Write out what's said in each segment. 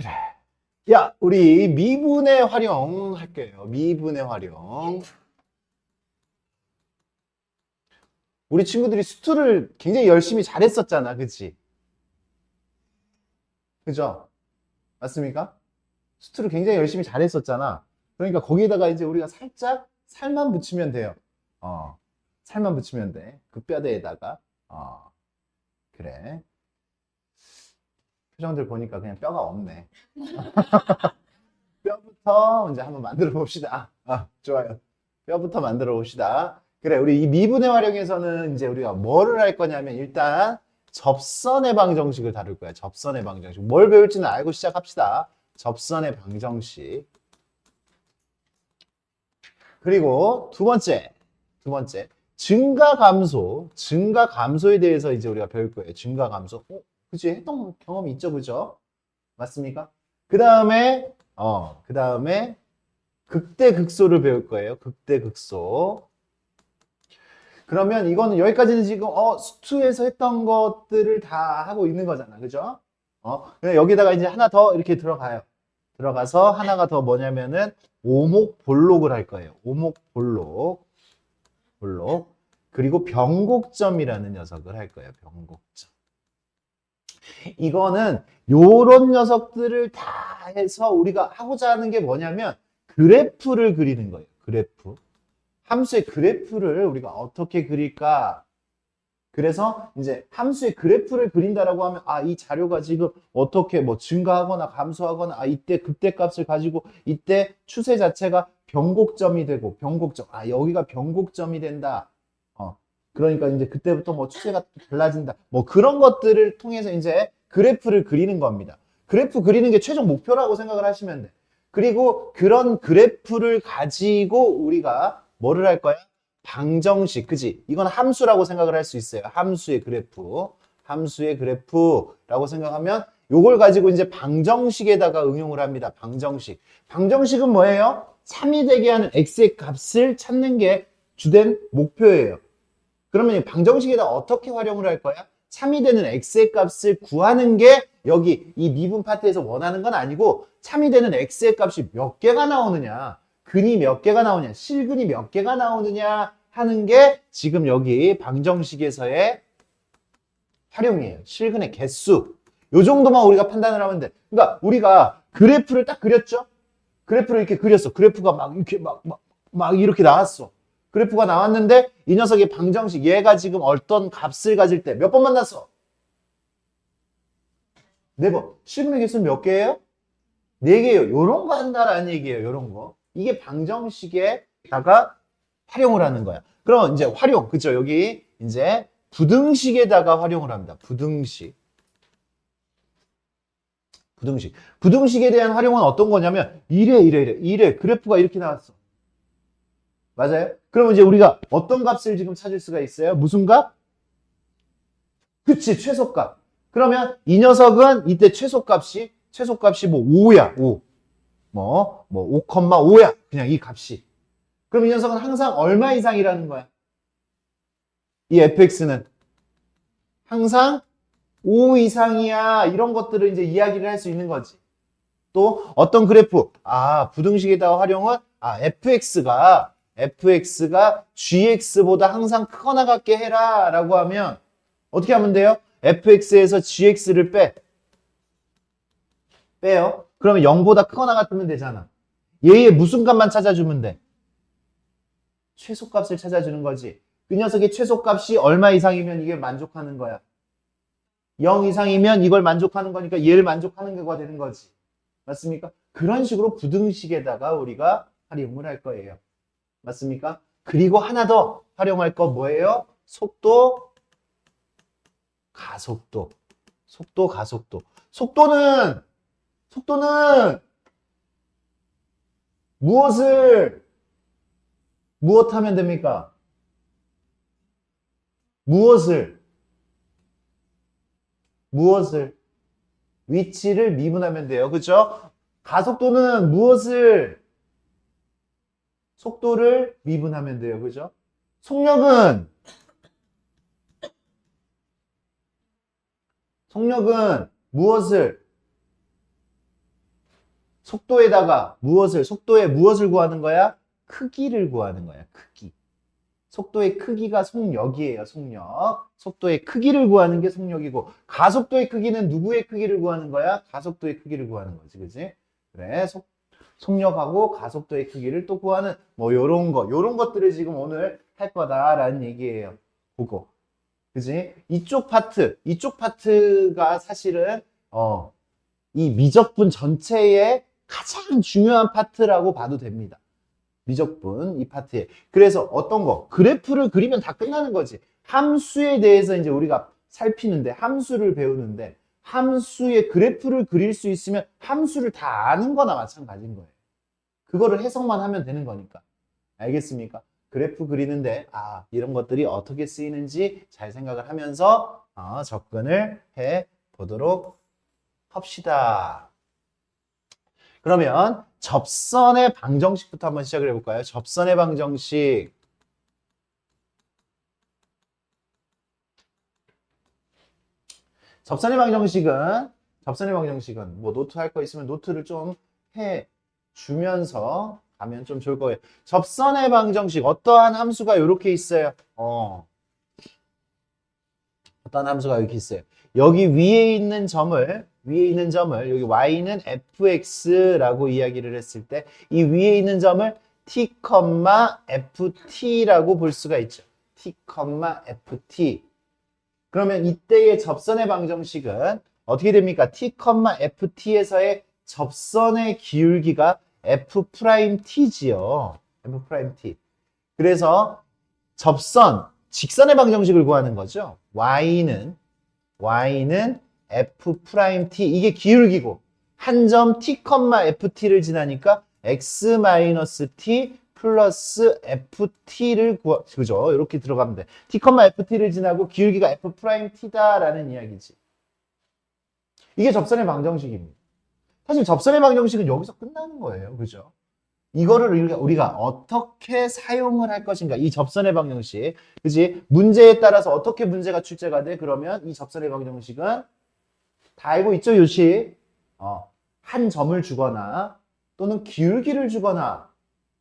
그래. 야, 우리 미분의 활용 할게요. 미분의 활용. 우리 친구들이 수투를 굉장히 열심히 잘했었잖아. 그치? 그죠? 맞습니까? 수투를 굉장히 열심히 잘했었잖아. 그러니까 거기에다가 이제 우리가 살짝 살만 붙이면 돼요. 어, 살만 붙이면 돼. 그 뼈대에다가. 그래. 표정들 보니까 그냥 뼈가 없네. 뼈부터 이제 한번 만들어 봅시다. 좋아요. 뼈부터 만들어 봅시다. 그래, 우리 이 미분의 활용에서는 이제 우리가 뭐를 할 거냐면 일단 접선의 방정식을 다룰 거야. 접선의 방정식. 뭘 배울지는 알고 시작합시다. 접선의 방정식. 그리고 두 번째, 증가 감소. 증가 감소에 대해서 이제 우리가 배울 거예요. 증가 감소. 그치? 했던 경험이 있죠, 그죠? 맞습니까? 그 다음에 극대극소를 배울 거예요. 극대극소. 그러면 이거는 여기까지는 지금 수투에서 했던 것들을 다 하고 있는 거잖아. 그죠? 근데 여기다가 이제 하나 더 이렇게 들어가요. 들어가서 하나가 더 뭐냐면은 오목볼록을 할 거예요. 오목볼록. 볼록. 그리고 변곡점이라는 녀석을 할 거예요. 변곡점. 이거는 요런 녀석들을 다 해서 우리가 하고자 하는 게 뭐냐면 그래프를 그리는 거예요. 그래프. 함수의 그래프를 우리가 어떻게 그릴까? 그래서 이제 함수의 그래프를 그린다라고 하면 이 자료가 지금 어떻게 뭐 증가하거나 감소하거나 이때 극대값을 가지고 이때 추세 자체가 변곡점이 되고 변곡점 여기가 변곡점이 된다. 그러니까 이제 그때부터 뭐 추세가 달라진다. 뭐 그런 것들을 통해서 이제 그래프를 그리는 겁니다. 그래프 그리는 게 최종 목표라고 생각을 하시면 돼. 그리고 그런 그래프를 가지고 우리가 뭐를 할 거야? 방정식, 그지? 이건 함수라고 생각을 할 수 있어요. 함수의 그래프. 함수의 그래프라고 생각하면 요걸 가지고 이제 방정식에다가 응용을 합니다. 방정식. 방정식은 뭐예요? 3이 되게 하는 x의 값을 찾는 게 주된 목표예요. 그러면 이 방정식에다 어떻게 활용을 할 거야? 3이 되는 x의 값을 구하는 게 여기 이 미분 파트에서 원하는 건 아니고 3이 되는 x의 값이 몇 개가 나오느냐, 근이 몇 개가 나오냐, 실근이 몇 개가 나오느냐 하는 게 지금 여기 방정식에서의 활용이에요. 실근의 개수. 요 정도만 우리가 판단을 하면 돼. 그러니까 우리가 그래프를 딱 그렸죠? 그래프를 이렇게 그렸어. 그래프가 막 이렇게 막 이렇게 나왔어. 그래프가 나왔는데 이 녀석의 방정식 얘가 지금 어떤 값을 가질 때 몇 번 만났어? 4번. 실근의 개수는 몇 개예요? 4개예요. 요런 거 한다라는 얘기예요. 요런 거. 이게 방정식에다가 활용을 하는 거야. 그럼 이제 활용. 그죠? 여기 이제 부등식에다가 활용을 합니다. 부등식. 부등식. 부등식에 대한 활용은 어떤 거냐면 이래. 그래프가 이렇게 나왔어. 맞아요? 그러면 이제 우리가 어떤 값을 지금 찾을 수가 있어요? 무슨 값? 그치, 최소값. 그러면 이 녀석은 이때 최소값이 뭐 5야, 5. 뭐 5,5야. 그냥 이 값이. 그럼 이 녀석은 항상 얼마 이상이라는 거야? 이 fx는 항상 5 이상이야. 이런 것들을 이제 이야기를 할 수 있는 거지. 또 어떤 그래프? 부등식에다가 활용은 fx가 gx보다 항상 크거나 같게 해라 라고 하면 어떻게 하면 돼요? fx에서 gx를 빼요. 그러면 0보다 크거나 같으면 되잖아. 얘의 무슨 값만 찾아주면 돼? 최소값을 찾아주는 거지. 그 녀석의 최소값이 얼마 이상이면 이게 만족하는 거야. 0 이상이면 이걸 만족하는 거니까 얘를 만족하는 거가 되는 거지. 맞습니까? 그런 식으로 부등식에다가 우리가 활용을 할 거예요. 맞습니까? 그리고 하나 더 활용할 거 뭐예요? 속도, 가속도. 속도, 가속도. 속도는 무엇을 무엇하면 됩니까? 무엇을 위치를 미분하면 돼요. 그렇죠? 가속도는 속도를 미분하면 돼요. 그죠? 속력은 무엇을 속도에 무엇을 구하는 거야? 크기를 구하는 거야. 크기. 속도의 크기가 속력이에요. 속력. 속도의 크기를 구하는 게 속력이고, 가속도의 크기는 누구의 크기를 구하는 거야? 가속도의 크기를 구하는 거지. 그지? 그래. 속력하고 가속도의 크기를 또 구하는 뭐 요런 것들을 지금 오늘 할 거다라는 얘기예요. 그거. 그지? 이쪽 파트가 사실은 이 미적분 전체의 가장 중요한 파트라고 봐도 됩니다. 미적분 이 파트에. 그래서 어떤 거? 그래프를 그리면 다 끝나는 거지. 함수에 대해서 이제 우리가 살피는데, 함수를 배우는데, 함수의 그래프를 그릴 수 있으면 함수를 다 아는 거나 마찬가지인 거예요. 그거를 해석만 하면 되는 거니까. 알겠습니까? 그래프 그리는데 이런 것들이 어떻게 쓰이는지 잘 생각을 하면서 접근을 해 보도록 합시다. 그러면 접선의 방정식부터 한번 시작을 해볼까요? 접선의 방정식. 접선의 방정식은 뭐 노트 할 거 있으면 노트를 좀 해 주면서 가면 좀 좋을 거예요. 접선의 방정식, 어떠한 함수가 이렇게 있어요. 어떠한 함수가 이렇게 있어요. 여기 위에 있는 점을 여기 y는 fx라고 이야기를 했을 때 이 위에 있는 점을 t, ft라고 볼 수가 있죠. t, ft. 그러면 이때의 접선의 방정식은 어떻게 됩니까? t, ft에서의 접선의 기울기가 f't지요. f't. 그래서 직선의 방정식을 구하는 거죠. y는 f't, 이게 기울기고 한 점 t, ft를 지나니까 x-t 플러스 ft를 그죠? 이렇게 들어가면 돼. t, ft를 지나고 기울기가 f't다라는 이야기지. 이게 접선의 방정식입니다. 사실 접선의 방정식은 여기서 끝나는 거예요. 그죠? 이거를 우리가 어떻게 사용을 할 것인가. 이 접선의 방정식. 그지? 문제에 따라서 어떻게 문제가 출제가 돼? 그러면 이 접선의 방정식은 다 알고 있죠, 요시? 한 점을 주거나 또는 기울기를 주거나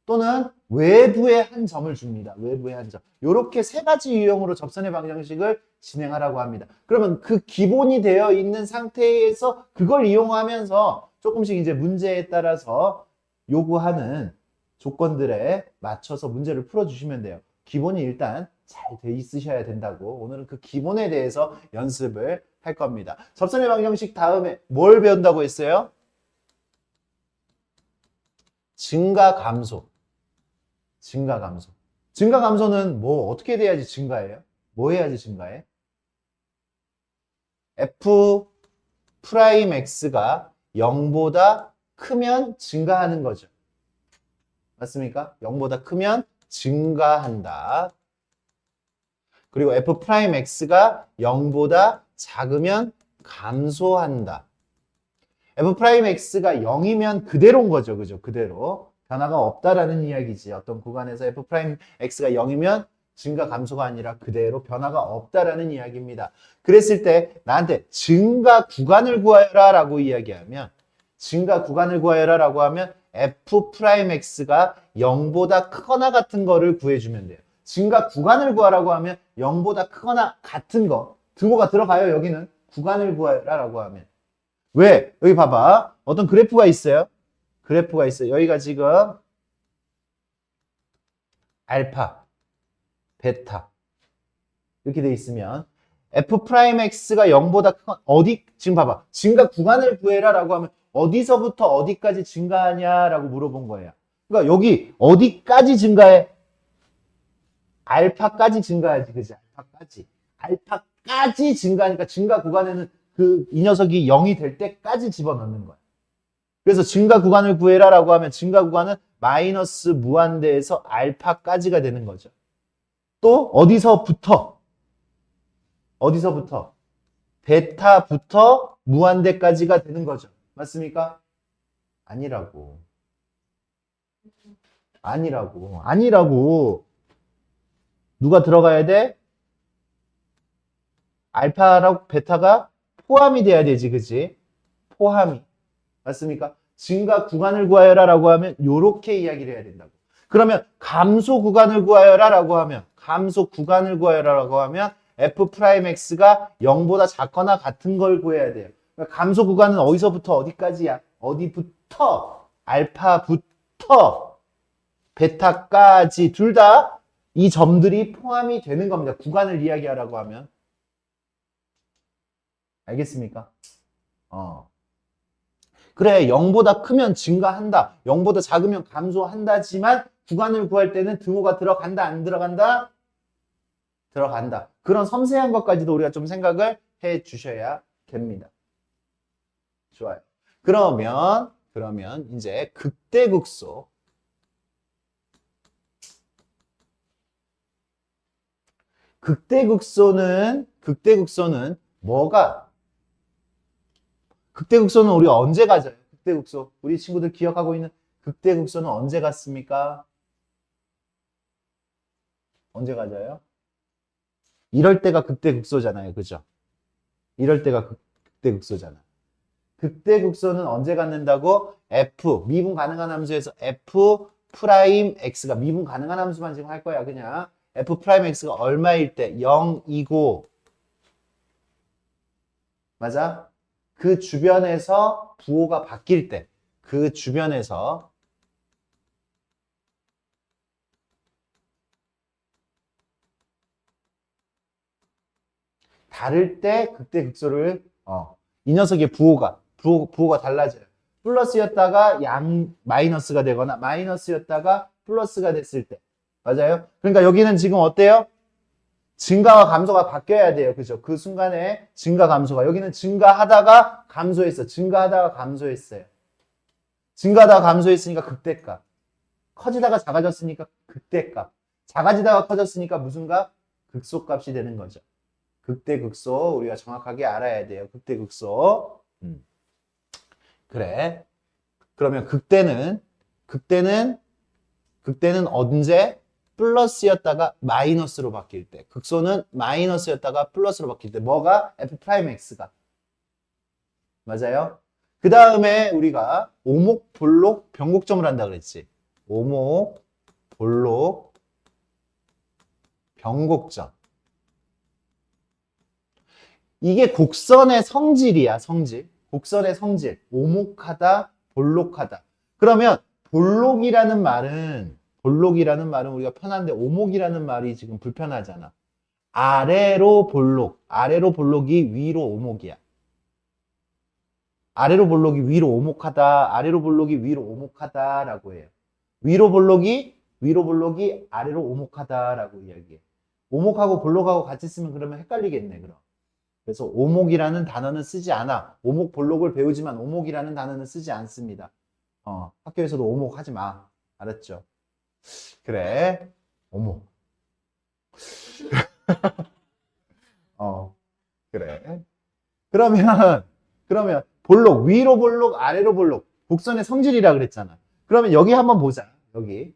또는 외부에 한 점을 줍니다. 외부에 한 점. 이렇게 세 가지 유형으로 접선의 방정식을 진행하라고 합니다. 그러면 그 기본이 되어 있는 상태에서 그걸 이용하면서 조금씩 이제 문제에 따라서 요구하는 조건들에 맞춰서 문제를 풀어주시면 돼요. 기본이 일단 잘 돼 있으셔야 된다고. 오늘은 그 기본에 대해서 연습을 할 겁니다. 접선의 방정식 다음에 뭘 배운다고 했어요? 증가 감소. 증가 감소는 뭐 어떻게 돼야지 증가해요? 뭐 해야지 증가해? f 프라임 x가 0보다 크면 증가하는 거죠. 맞습니까? 0보다 크면 증가한다. 그리고 f 프라임 x가 0보다 작으면 감소한다. f 프라임 x가 0이면 그대로인 거죠. 그죠? 그대로. 변화가 없다라는 이야기지. 어떤 구간에서 f 프라임 x가 0이면 증가 감소가 아니라 그대로 변화가 없다라는 이야기입니다. 그랬을 때 나한테 증가 구간을 구하여라 라고 이야기하면 f 프라임 x가 0보다 크거나 같은 거를 구해주면 돼요. 증가 구간을 구하라고 하면 0보다 크거나 같은 거 등호가 들어가요. 여기는 구간을 구하여라 라고 하면. 왜? 여기 봐봐. 어떤 그래프가 있어요. 여기가 지금 알파, 베타 이렇게 돼 있으면 f 프라임 x가 0보다 큰 지금 봐봐. 증가 구간을 구해라 라고 하면 어디서부터 어디까지 증가하냐라고 물어본 거예요. 그러니까 여기 어디까지 증가해? 알파까지 증가하지. 그지? 알파까지 증가하니까 증가 구간에는 이 녀석이 0이 될 때까지 집어넣는 거야. 그래서 증가 구간을 구해라 라고 하면 증가 구간은 마이너스 무한대에서 알파까지가 되는 거죠. 또 어디서부터? 베타부터 무한대까지가 되는 거죠. 맞습니까? 아니라고. 누가 들어가야 돼? 알파라고 베타가 포함이 돼야 되지. 그치? 포함이. 맞습니까? 증가 구간을 구하여라 라고 하면 요렇게 이야기를 해야 된다고. 그러면 감소 구간을 구하여라 라고 하면 감소 구간을 구하여라 라고 하면 F'X가 0보다 작거나 같은 걸 구해야 돼요. 그러니까 감소 구간은 어디서부터 어디까지야? 어디부터? 알파부터 베타까지 둘 다 이 점들이 포함이 되는 겁니다. 구간을 이야기하라고 하면. 알겠습니까? 그래, 0보다 크면 증가한다. 0보다 작으면 감소한다지만 구간을 구할 때는 등호가 들어간다, 안 들어간다? 들어간다. 그런 섬세한 것까지도 우리가 좀 생각을 해 주셔야 됩니다. 좋아요. 그러면 이제 극대극소. 극대극소는 뭐가? 극대극소는 우리가 언제 가져요? 극대극소. 우리 친구들 기억하고 있는 극대극소는 언제 갔습니까? 언제 가져요? 이럴 때가 극대극소잖아요. 그죠? 이럴 때가 극대극소잖아. 극대극소는 언제 갖는다고? F, 미분 가능한 함수에서 F 프라임 X가 미분 가능한 함수만 지금 할 거야. 그냥 F 프라임 X가 얼마일 때? 0이고 맞아? 그 주변에서 부호가 바뀔 때, 그 주변에서 다를 때 극대극소를 이 녀석의 부호가 달라져요. 플러스였다가 마이너스가 되거나 마이너스였다가 플러스가 됐을 때. 맞아요? 그러니까 여기는 지금 어때요? 증가와 감소가 바뀌어야 돼요. 그죠? 그 순간에 증가, 감소가. 여기는 증가하다가 감소했어. 증가하다가 감소했어요. 증가하다가 감소했으니까 극대값. 커지다가 작아졌으니까 극대값. 작아지다가 커졌으니까 무슨 값? 극소값이 되는 거죠. 극대극소 우리가 정확하게 알아야 돼요. 극대극소. 그래. 그러면 극대는 언제? 플러스였다가 마이너스로 바뀔 때. 극소는 마이너스였다가 플러스로 바뀔 때. 뭐가? F'X가. 맞아요? 그 다음에 우리가 오목, 볼록, 변곡점을 한다 그랬지. 오목, 볼록, 변곡점. 이게 곡선의 성질이야, 성질. 곡선의 성질. 오목하다, 볼록하다. 그러면 볼록이라는 말은 우리가 편한데 오목이라는 말이 지금 불편하잖아. 아래로 볼록이 위로 오목이야. 아래로 볼록이 위로 오목하다, 아래로 볼록이 위로 오목하다라고 해요. 위로 볼록이 아래로 오목하다라고 이야기해. 오목하고 볼록하고 같이 쓰면 그러면 헷갈리겠네, 그럼. 그래서 오목이라는 단어는 쓰지 않아. 오목, 볼록을 배우지만 오목이라는 단어는 쓰지 않습니다. 학교에서도 오목 하지 마. 알았죠? 그래. 오목. 그래. 그러면 볼록, 위로 볼록, 아래로 볼록. 곡선의 성질이라 그랬잖아. 그러면 여기 한번 보자. 여기.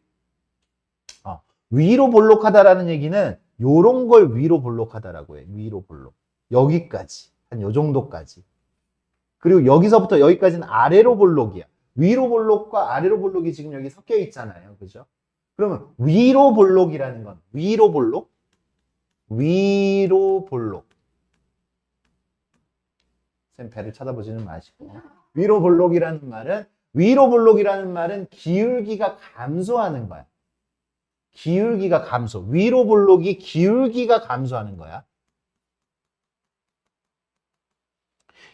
위로 볼록하다라는 얘기는 요런 걸 위로 볼록하다라고 해. 위로 볼록. 여기까지. 한 요 정도까지. 그리고 여기서부터 여기까지는 아래로 볼록이야. 위로 볼록과 아래로 볼록이 지금 여기 섞여 있잖아요. 그죠? 그러면 위로 볼록이라는 건 위로 볼록. 쌤 배를 쳐다보지는 마시고. 위로 볼록이라는 말은 기울기가 감소하는 거야. 기울기가 감소. 위로 볼록이 기울기가 감소하는 거야.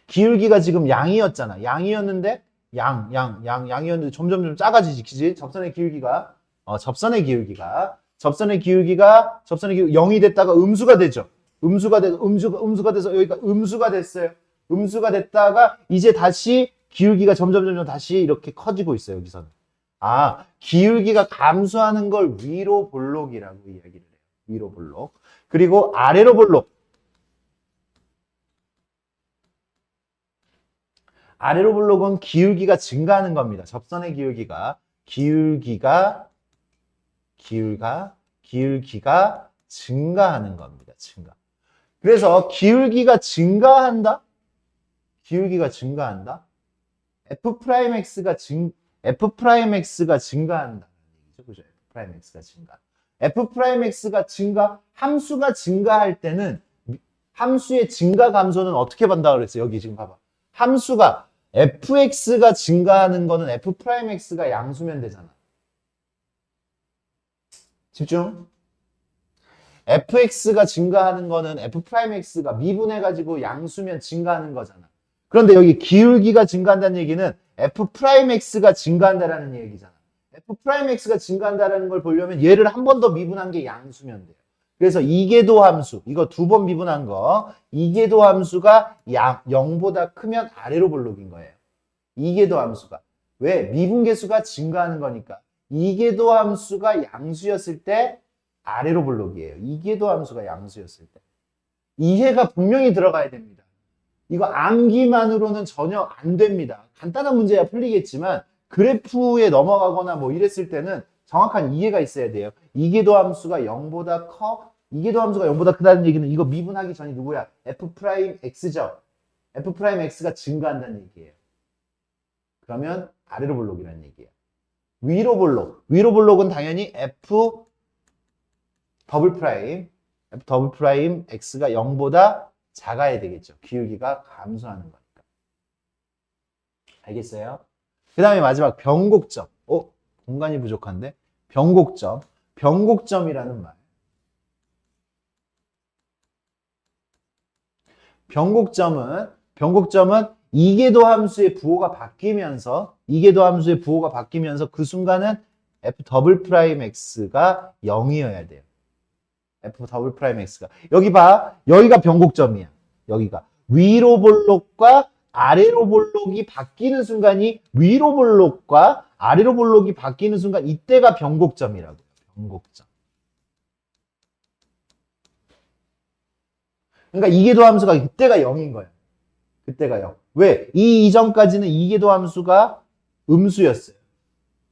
기울기가 지금 양이었잖아. 양이었는데 양이었는데 점점 작아지지. 그지? 접선의 기울기가 0이 됐다가 음수가 되죠. 음수가 돼서 여기가 음수가 됐어요. 음수가 됐다가 이제 다시 기울기가 점점 다시 이렇게 커지고 있어요. 여기서는. 기울기가 감소하는 걸 위로 볼록이라고 이야기를 해요. 위로 볼록. 그리고 아래로 볼록. 아래로 볼록은 기울기가 증가하는 겁니다. 접선의 기울기가 증가하는 겁니다. 증가. 그래서 기울기가 증가한다. F'X가 증가한다는 얘기죠. 그죠? F'X가 증가. F'X가 증가, 함수가 증가할 때는 함수의 증가 감소는 어떻게 본다고 그랬어요? 여기 지금 봐봐. 함수가 Fx가 증가하는 거는 F'X가 양수면 되잖아. 집중. Fx가 증가하는 거는 F'X가 미분해가지고 양수면 증가하는 거잖아. 그런데 여기 기울기가 증가한다는 얘기는 F'X가 증가한다는 얘기잖아. F'X가 증가한다는 걸 보려면 얘를 한 번 더 미분한 게 양수면 돼요. 그래서 이계도 함수, 이거 두 번 미분한 거, 이계도 함수가 0보다 크면 아래로 볼록인 거예요. 이계도 함수가. 왜? 미분계수가 증가하는 거니까. 이계도 함수가 양수였을 때 아래로 볼록이에요. 이계도 함수가 양수였을 때. 이해가 분명히 들어가야 됩니다. 이거 암기만으로는 전혀 안 됩니다. 간단한 문제야 풀리겠지만 그래프에 넘어가거나 뭐 이랬을 때는 정확한 이해가 있어야 돼요. 이계도 함수가 0보다 커? 이계도 함수가 0보다 크다는 얘기는 이거 미분하기 전이 누구야? F'X죠. F'X가 증가한다는 얘기예요. 그러면 아래로 볼록이라는 얘기예요. 위로 볼록. 위로 볼록은 당연히 F 더블 프라임 X가 0보다 작아야 되겠죠. 기울기가 감소하는 거니까. 알겠어요? 그 다음에 마지막 변곡점. 공간이 부족한데? 변곡점. 변곡점이라는 말. 변곡점은 이계도 함수의 부호가 바뀌면서 그 순간은 F 더블 프라임 X가 0이어야 돼요. F 더블 프라임 X가. 여기 봐. 여기가 변곡점이야. 여기가. 위로 볼록과 아래로 볼록이 바뀌는 순간이 위로 볼록과 아래로 볼록이 바뀌는 순간 이때가 변곡점이라고요. 변곡점. 그러니까 이계도 함수가 그때가 0인 거예요. 그때가 0. 왜? 이 이전까지는 이계도 함수가 음수였어요.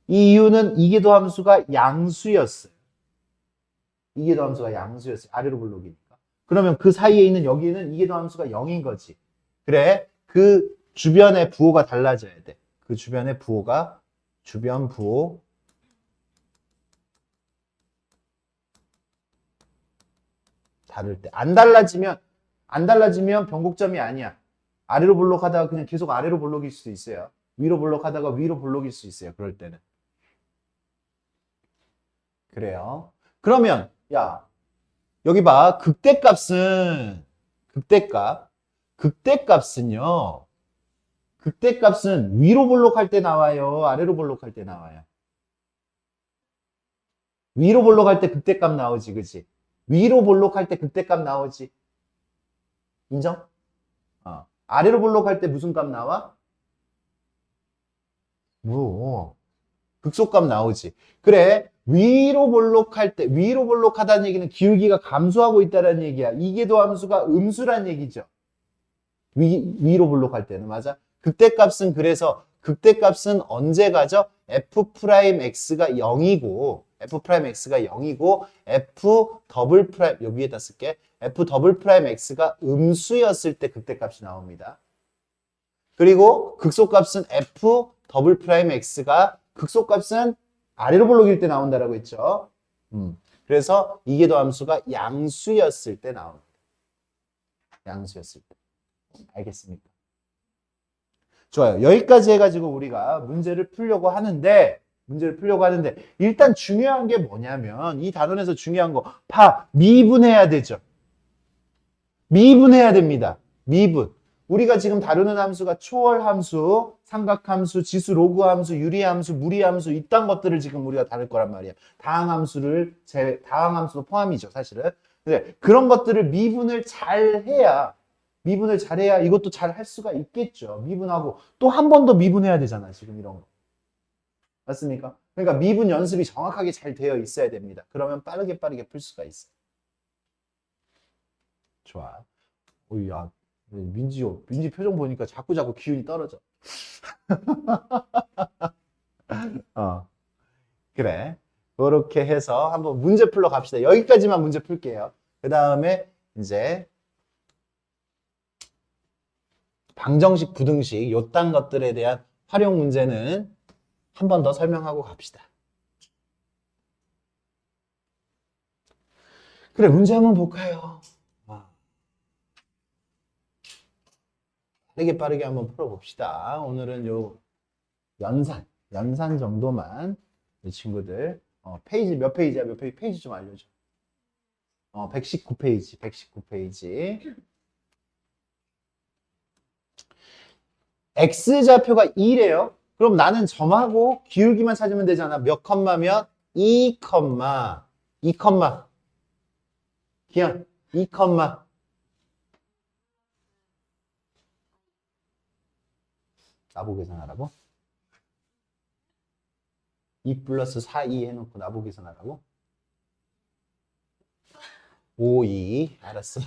이 이유는 이계도 함수가 양수였어요. 이계도 함수가 양수였어요. 아래로 볼록이니까. 그러면 그 사이에 있는 여기는 이계도 함수가 0인 거지. 그래. 그 주변의 부호가 달라져야 돼. 그 주변의 부호가 주변 부호 다를 때. 안 달라지면 변곡점이 아니야. 아래로 볼록하다가 그냥 계속 아래로 볼록일 수도 있어요. 위로 볼록하다가 위로 볼록일 수 있어요. 그럴 때는. 그래요. 그러면 야 여기 봐. 극대값은 위로 볼록할 때 나와요. 아래로 볼록할 때 나와요. 위로 볼록할 때 극대값 나오지. 그치? 위로 볼록할 때 극대값 나오지. 인정? 아래로 볼록할 때 무슨 값 나와? 뭐 극소값 나오지. 그래. 위로 볼록하다는 얘기는 기울기가 감소하고 있다는 얘기야. 이계도 함수가 음수란 얘기죠. 위로 볼록할 때는. 맞아. 극대값은 언제 가죠? F'X가 0이고 F 더블 프라임 여기 위에다 쓸게. F 더블 프라임 X가 음수였을 때 극대값이 나옵니다. 그리고 극소값은 F 더블 프라임 X가 극소값은 아래로 볼록일 때 나온다라고 했죠. 그래서 이계도 함수가 양수였을 때 나옵니다. 양수였을 때. 알겠습니까? 좋아요. 여기까지 해가지고 우리가 문제를 풀려고 하는데 일단 중요한 게 뭐냐면 이 단원에서 중요한 거 미분해야 되죠. 미분해야 됩니다. 미분. 우리가 지금 다루는 함수가 초월함수, 삼각함수, 지수 로그함수, 유리함수, 무리함수 이딴 것들을 지금 우리가 다룰 거란 말이야. 다항함수도 포함이죠, 사실은. 근데 그런 것들을 미분을 잘해야 이것도 잘 할 수가 있겠죠. 미분하고 또 한 번 더 미분해야 되잖아, 지금 이런 거. 맞습니까? 그러니까 미분 연습이 정확하게 잘 되어 있어야 됩니다. 그러면 빠르게 풀 수가 있어. 좋아. 야, 민지 표정 보니까 자꾸 기운이 떨어져. 그래. 그렇게 해서 한번 문제 풀러 갑시다. 여기까지만 문제 풀게요. 그 다음에 이제 방정식, 부등식 요딴 것들에 대한 활용 문제는 한 번 더 설명하고 갑시다. 그래, 문제 한번 볼까요? 빠르게 한번 풀어봅시다. 오늘은 요 연산 정도만 이 친구들 페이지 몇 페이지야? 몇 페이지 좀 알려줘. 119페이지. X좌표가 2래요. 그럼 나는 점하고 기울기만 찾으면 되잖아. 몇 컴마면? 2 컴마. 기현, 2 컴마. 나보고 계산하라고? 2 플러스 4, 2 해놓고 나보고 계산하라고? 5, 2. 알았어.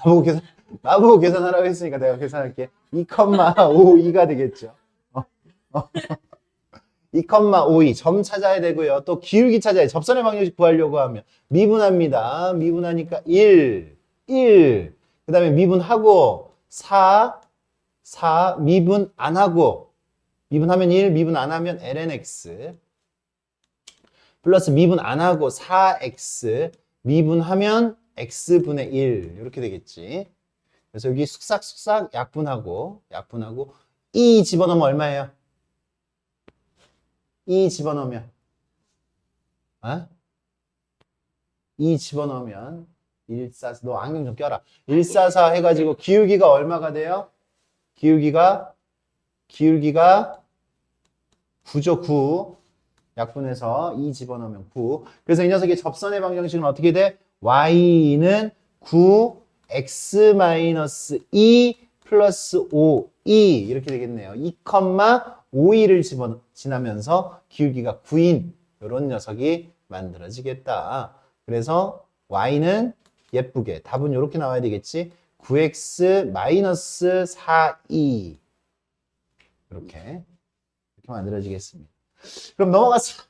나보고 계산하라고 했으니까 내가 계산할게. 2, 5, 2가 되겠죠. 2,52. 점 찾아야 되고요. 또 기울기 찾아야 돼. 접선의 방정식 구하려고 하면 미분합니다. 미분하니까 1. 그 다음에 미분하고 4. 미분 안 하고 미분하면 1, 미분 안 하면 lnx 플러스 미분 안 하고 4x 미분하면 x분의 1 이렇게 되겠지. 그래서 여기 쓱싹 약분하고 2 집어넣으면 얼마예요? 2 집어넣으면 2 집어넣으면 144, 너 안경 좀 껴라. 144 해가지고 기울기가 얼마가 돼요? 기울기가 9죠. 9 약분해서 2 집어넣으면 9. 그래서 이 녀석의 접선의 방정식은 어떻게 돼? y는 9 x-2 플러스 5e 이렇게 되겠네요. 2,5를 지나면서 기울기가 9인 이런 녀석이 만들어지겠다. 그래서 y는 예쁘게 답은 이렇게 나와야 되겠지. 9x-4e 이렇게 만들어지겠습니다. 그럼 넘어가서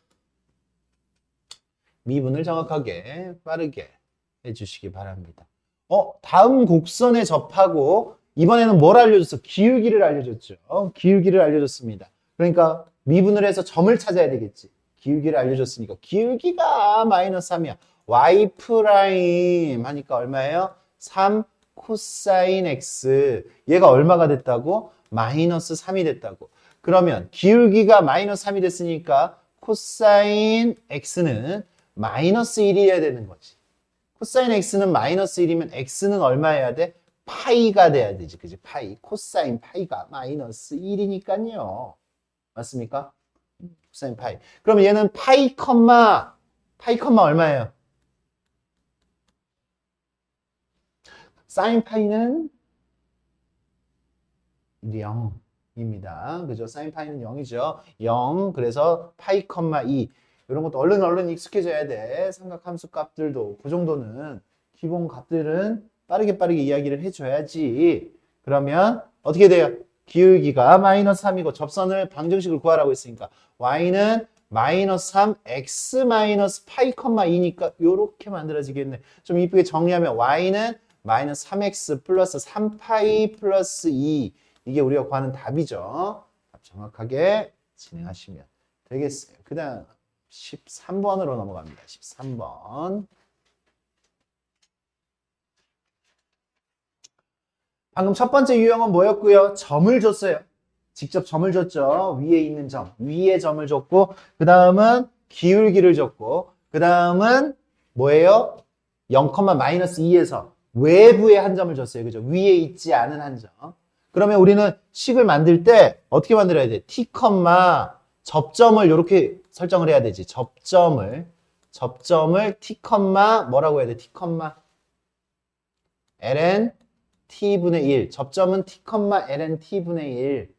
미분을 정확하게 빠르게 해주시기 바랍니다. 다음 곡선에 접하고 이번에는 뭘 알려줬어? 기울기를 알려줬죠. 기울기를 알려줬습니다. 그러니까 미분을 해서 점을 찾아야 되겠지. 기울기를 알려줬으니까 기울기가 마이너스 3이야. y 프라임 하니까 얼마예요? 3 코사인 x. 얘가 얼마가 됐다고? 마이너스 3이 됐다고. 그러면 기울기가 마이너스 3이 됐으니까 코사인 x는 마이너스 1이어야 되는 거지. 코사인 x는 마이너스 1이면 x는 얼마여야 돼? 파이가 돼야 되지. 그지? 파이. 코사인 파이가 마이너스 1이니까요. 맞습니까? 코사인 파이. 그러면 얘는 파이 컴마 얼마예요? 사인 파이는 0입니다. 그죠? 사인 파이는 0이죠. 0. 그래서 파이 컴마 2. 이런 것도 얼른 익숙해져야 돼. 삼각함수 값들도 그 정도는 기본 값들은 빠르게 이야기를 해줘야지. 그러면 어떻게 돼요? 기울기가 마이너스 3이고 접선을 방정식을 구하라고 했으니까 y는 마이너스 3 x 마이너스 파이 컴마 2니까 이렇게 만들어지겠네. 좀 이쁘게 정리하면 y는 마이너스 3x 플러스 3파이 플러스 2 이게 우리가 구하는 답이죠. 답 정확하게 진행하시면 되겠어요. 그 다음 13번으로 넘어갑니다. 13번. 방금 첫 번째 유형은 뭐였고요? 점을 줬어요. 직접 점을 줬죠. 위에 있는 점. 위에 점을 줬고 그 다음은 기울기를 줬고 그 다음은 뭐예요? 0, 마이너스 2에서 외부에 한 점을 줬어요. 그죠? 위에 있지 않은 한 점. 그러면 우리는 식을 만들 때 어떻게 만들어야 돼? t, 접점을 이렇게 설정을 해야 되지. 접점을 t, 뭐라고 해야 돼? t, ln t분의 1. 접점은 t, ln t분의 1.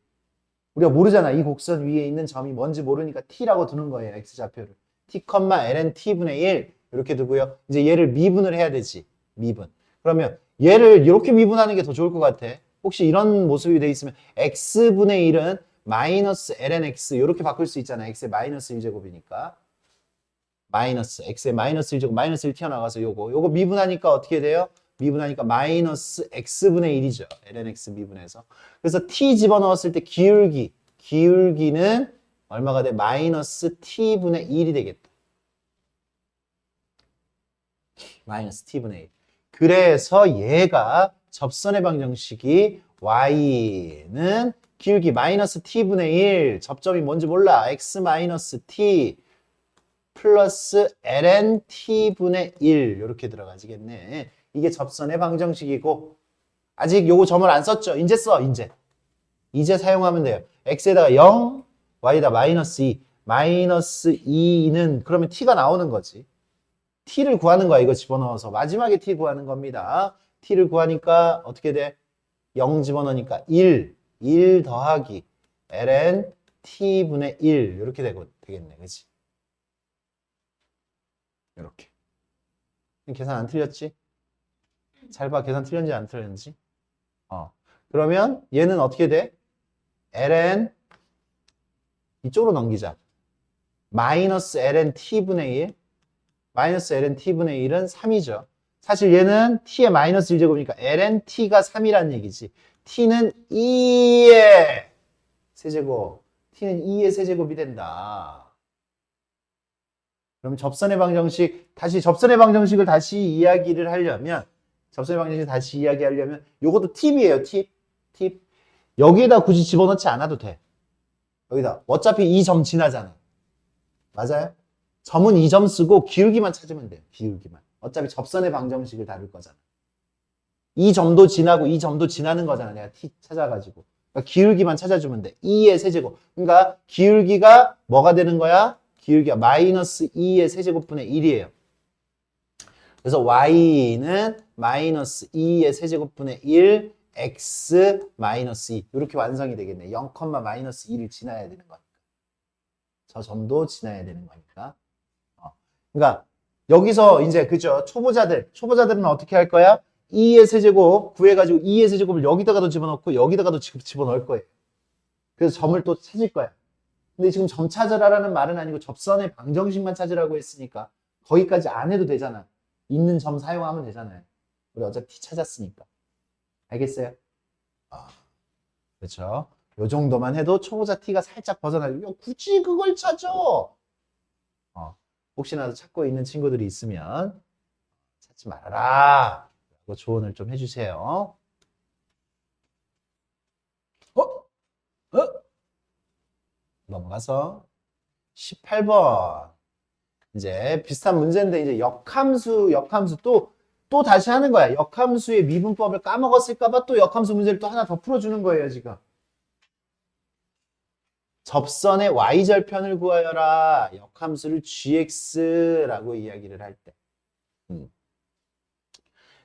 우리가 모르잖아. 이 곡선 위에 있는 점이 뭔지 모르니까 t라고 두는 거예요. x좌표를. t, ln t분의 1 이렇게 두고요. 이제 얘를 미분을 해야 되지. 미분. 그러면 얘를 이렇게 미분하는 게 더 좋을 것 같아. 혹시 이런 모습이 돼 있으면 x분의 1은 마이너스 ln x 이렇게 바꿀 수 있잖아. x의 마이너스 1제곱이니까. 마이너스 x의 마이너스 1제곱 마이너스 1 튀어나가서 요거 미분하니까 어떻게 돼요? 미분하니까 마이너스 x분의 1이죠. ln x 미분해서. 그래서 t 집어넣었을 때 기울기 기울기는 얼마가 돼? 마이너스 t분의 1이 되겠다. 마이너스 t분의 1. 그래서 얘가 접선의 방정식이 y는 기울기 마이너스 t분의 1, 접점이 뭔지 몰라. x 마이너스 t 플러스 ln t분의 1 이렇게 들어가지겠네. 이게 접선의 방정식이고 아직 요거 점을 안 썼죠? 이제 써, 이제 사용하면 돼요. x에다가 0, y에다 마이너스 2. 마이너스 2는 그러면 t가 나오는 거지. t를 구하는 거야. 이거 집어넣어서. 마지막에 t 구하는 겁니다. t를 구하니까 어떻게 돼? 0 집어넣으니까 1 더하기 ln t분의 1 이렇게 되겠네. 그치? 이렇게. 계산 안 틀렸지? 잘 봐. 계산 틀렸는지 안 틀렸는지. 그러면 얘는 어떻게 돼? ln 이쪽으로 넘기자. 마이너스 ln t분의 1. 마이너스 ln t분의 1은 3이죠. 사실 얘는 t의 마이너스 1제곱이니까 ln t가 3이라는 얘기지. t는 2의 세제곱. t는 2의 세제곱이 된다. 그럼 접선의 방정식, 접선의 방정식을 다시 이야기를 하려면, 요것도 팁이에요, 팁. 여기에다 굳이 집어넣지 않아도 돼. 여기다. 어차피 이 점 지나잖아. 맞아요? 점은 이 점 쓰고 기울기만 찾으면 돼요. 기울기만. 어차피 접선의 방정식을 다룰 거잖아. 이 점도 지나고 이 점도 지나는 거잖아. 내가 t 찾아가지고. 그러니까 기울기만 찾아주면 돼. 2의 세제곱. 그러니까 기울기가 뭐가 되는 거야? 기울기가 마이너스 2의 세제곱분의 1이에요. 그래서 y는 마이너스 2의 세제곱분의 1, x 마이너스 2. 이렇게 완성이 되겠네. 0, 마이너스 2를 지나야 되는 거니까. 저 점도 지나야 되는 거니까. 그러니까 여기서 이제 그죠? 초보자들은 어떻게 할 거야? 2의 세제곱 구해가지고 2의 세제곱을 여기다가도 집어넣고 여기다가도 집어넣을 거예요. 그래서 점을 또 찾을 거야. 근데 지금 점 찾으라라는 말은 아니고 접선의 방정식만 찾으라고 했으니까 거기까지 안 해도 되잖아. 있는 점 사용하면 되잖아요. 우리 어차피 t 찾았으니까. 알겠어요? 그렇죠. 요 정도만 해도 초보자 t가 살짝 벗어나고 굳이 그걸 찾아. 혹시나 찾고 있는 친구들이 있으면 찾지 말아라 라고 조언을 좀 해주세요. 넘어가서 18번. 이제 비슷한 문제인데 이제 역함수 또 다시 하는 거야. 역함수의 미분법을 까먹었을까봐 또 역함수 문제를 또 하나 더 풀어주는 거예요, 지금. 접선의 y절편을 구하여라. 역함수를 gx라고 이야기를 할 때.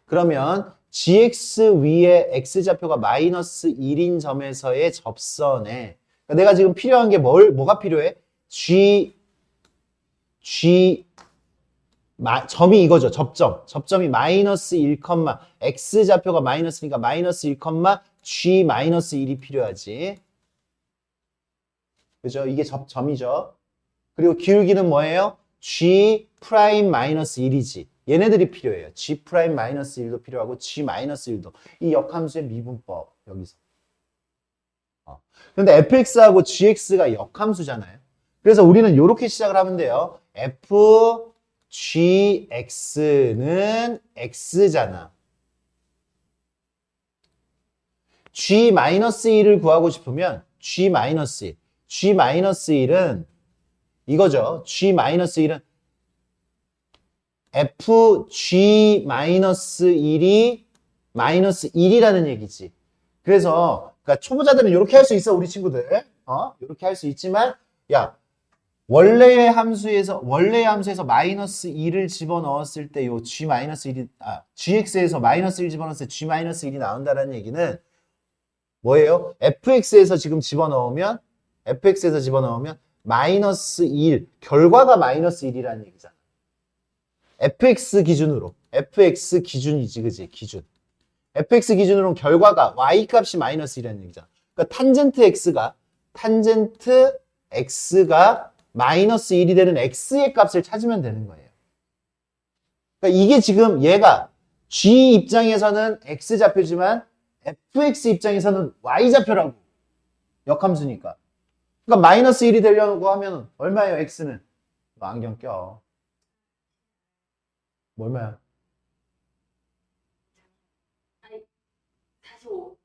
그러면 gx 위에 x좌표가 마이너스 1인 점에서의 접선에 그러니까 내가 지금 필요한 게 뭐가 필요해? 점이 이거죠. 접점이 마이너스 1, x좌표가 마이너스니까 마이너스 1, g 마이너스 1이 필요하지. 그죠? 이게 점이죠. 그리고 기울기는 뭐예요? g 프라임 마이너스 1이지. 얘네들이 필요해요. g 프라임 마이너스 1도 필요하고 g 마이너스 1도. 이 역함수의 미분법 여기서. 근데 fx하고 gx가 역함수잖아요. 그래서 우리는 이렇게 시작을 하면 돼요. f gx는 x잖아. g-1을 구하고 싶으면 g-1은 이거죠. g-1은 fg-1이 마이너스 1이라는 얘기지. 그래서 그러니까 초보자들은 이렇게 할 수 있어, 우리 친구들. 이렇게 할 수 있지만 야, 원래의 함수에서 마이너스 2를 집어넣었을 때 요 gx에서 마이너스 1 집어넣었을 때 g-1이 나온다는 얘기는 뭐예요? fx에서 집어넣으면 마이너스 1, 결과가 마이너스 1이라는 얘기잖아. fx 기준이지, 그지? 기준. fx 기준으로는 결과가 y 값이 마이너스 1이라는 얘기잖아. 그러니까 탄젠트 x가 마이너스 1이 되는 x의 값을 찾으면 되는 거예요. 그러니까 이게 지금 얘가 g 입장에서는 x좌표지만 fx 입장에서는 y좌표라고. 역함수니까. 그러니까 마이너스 1이 되려고 하면 얼마예요, x는? 너 안경 껴. 뭐 얼마야? 아니, 45.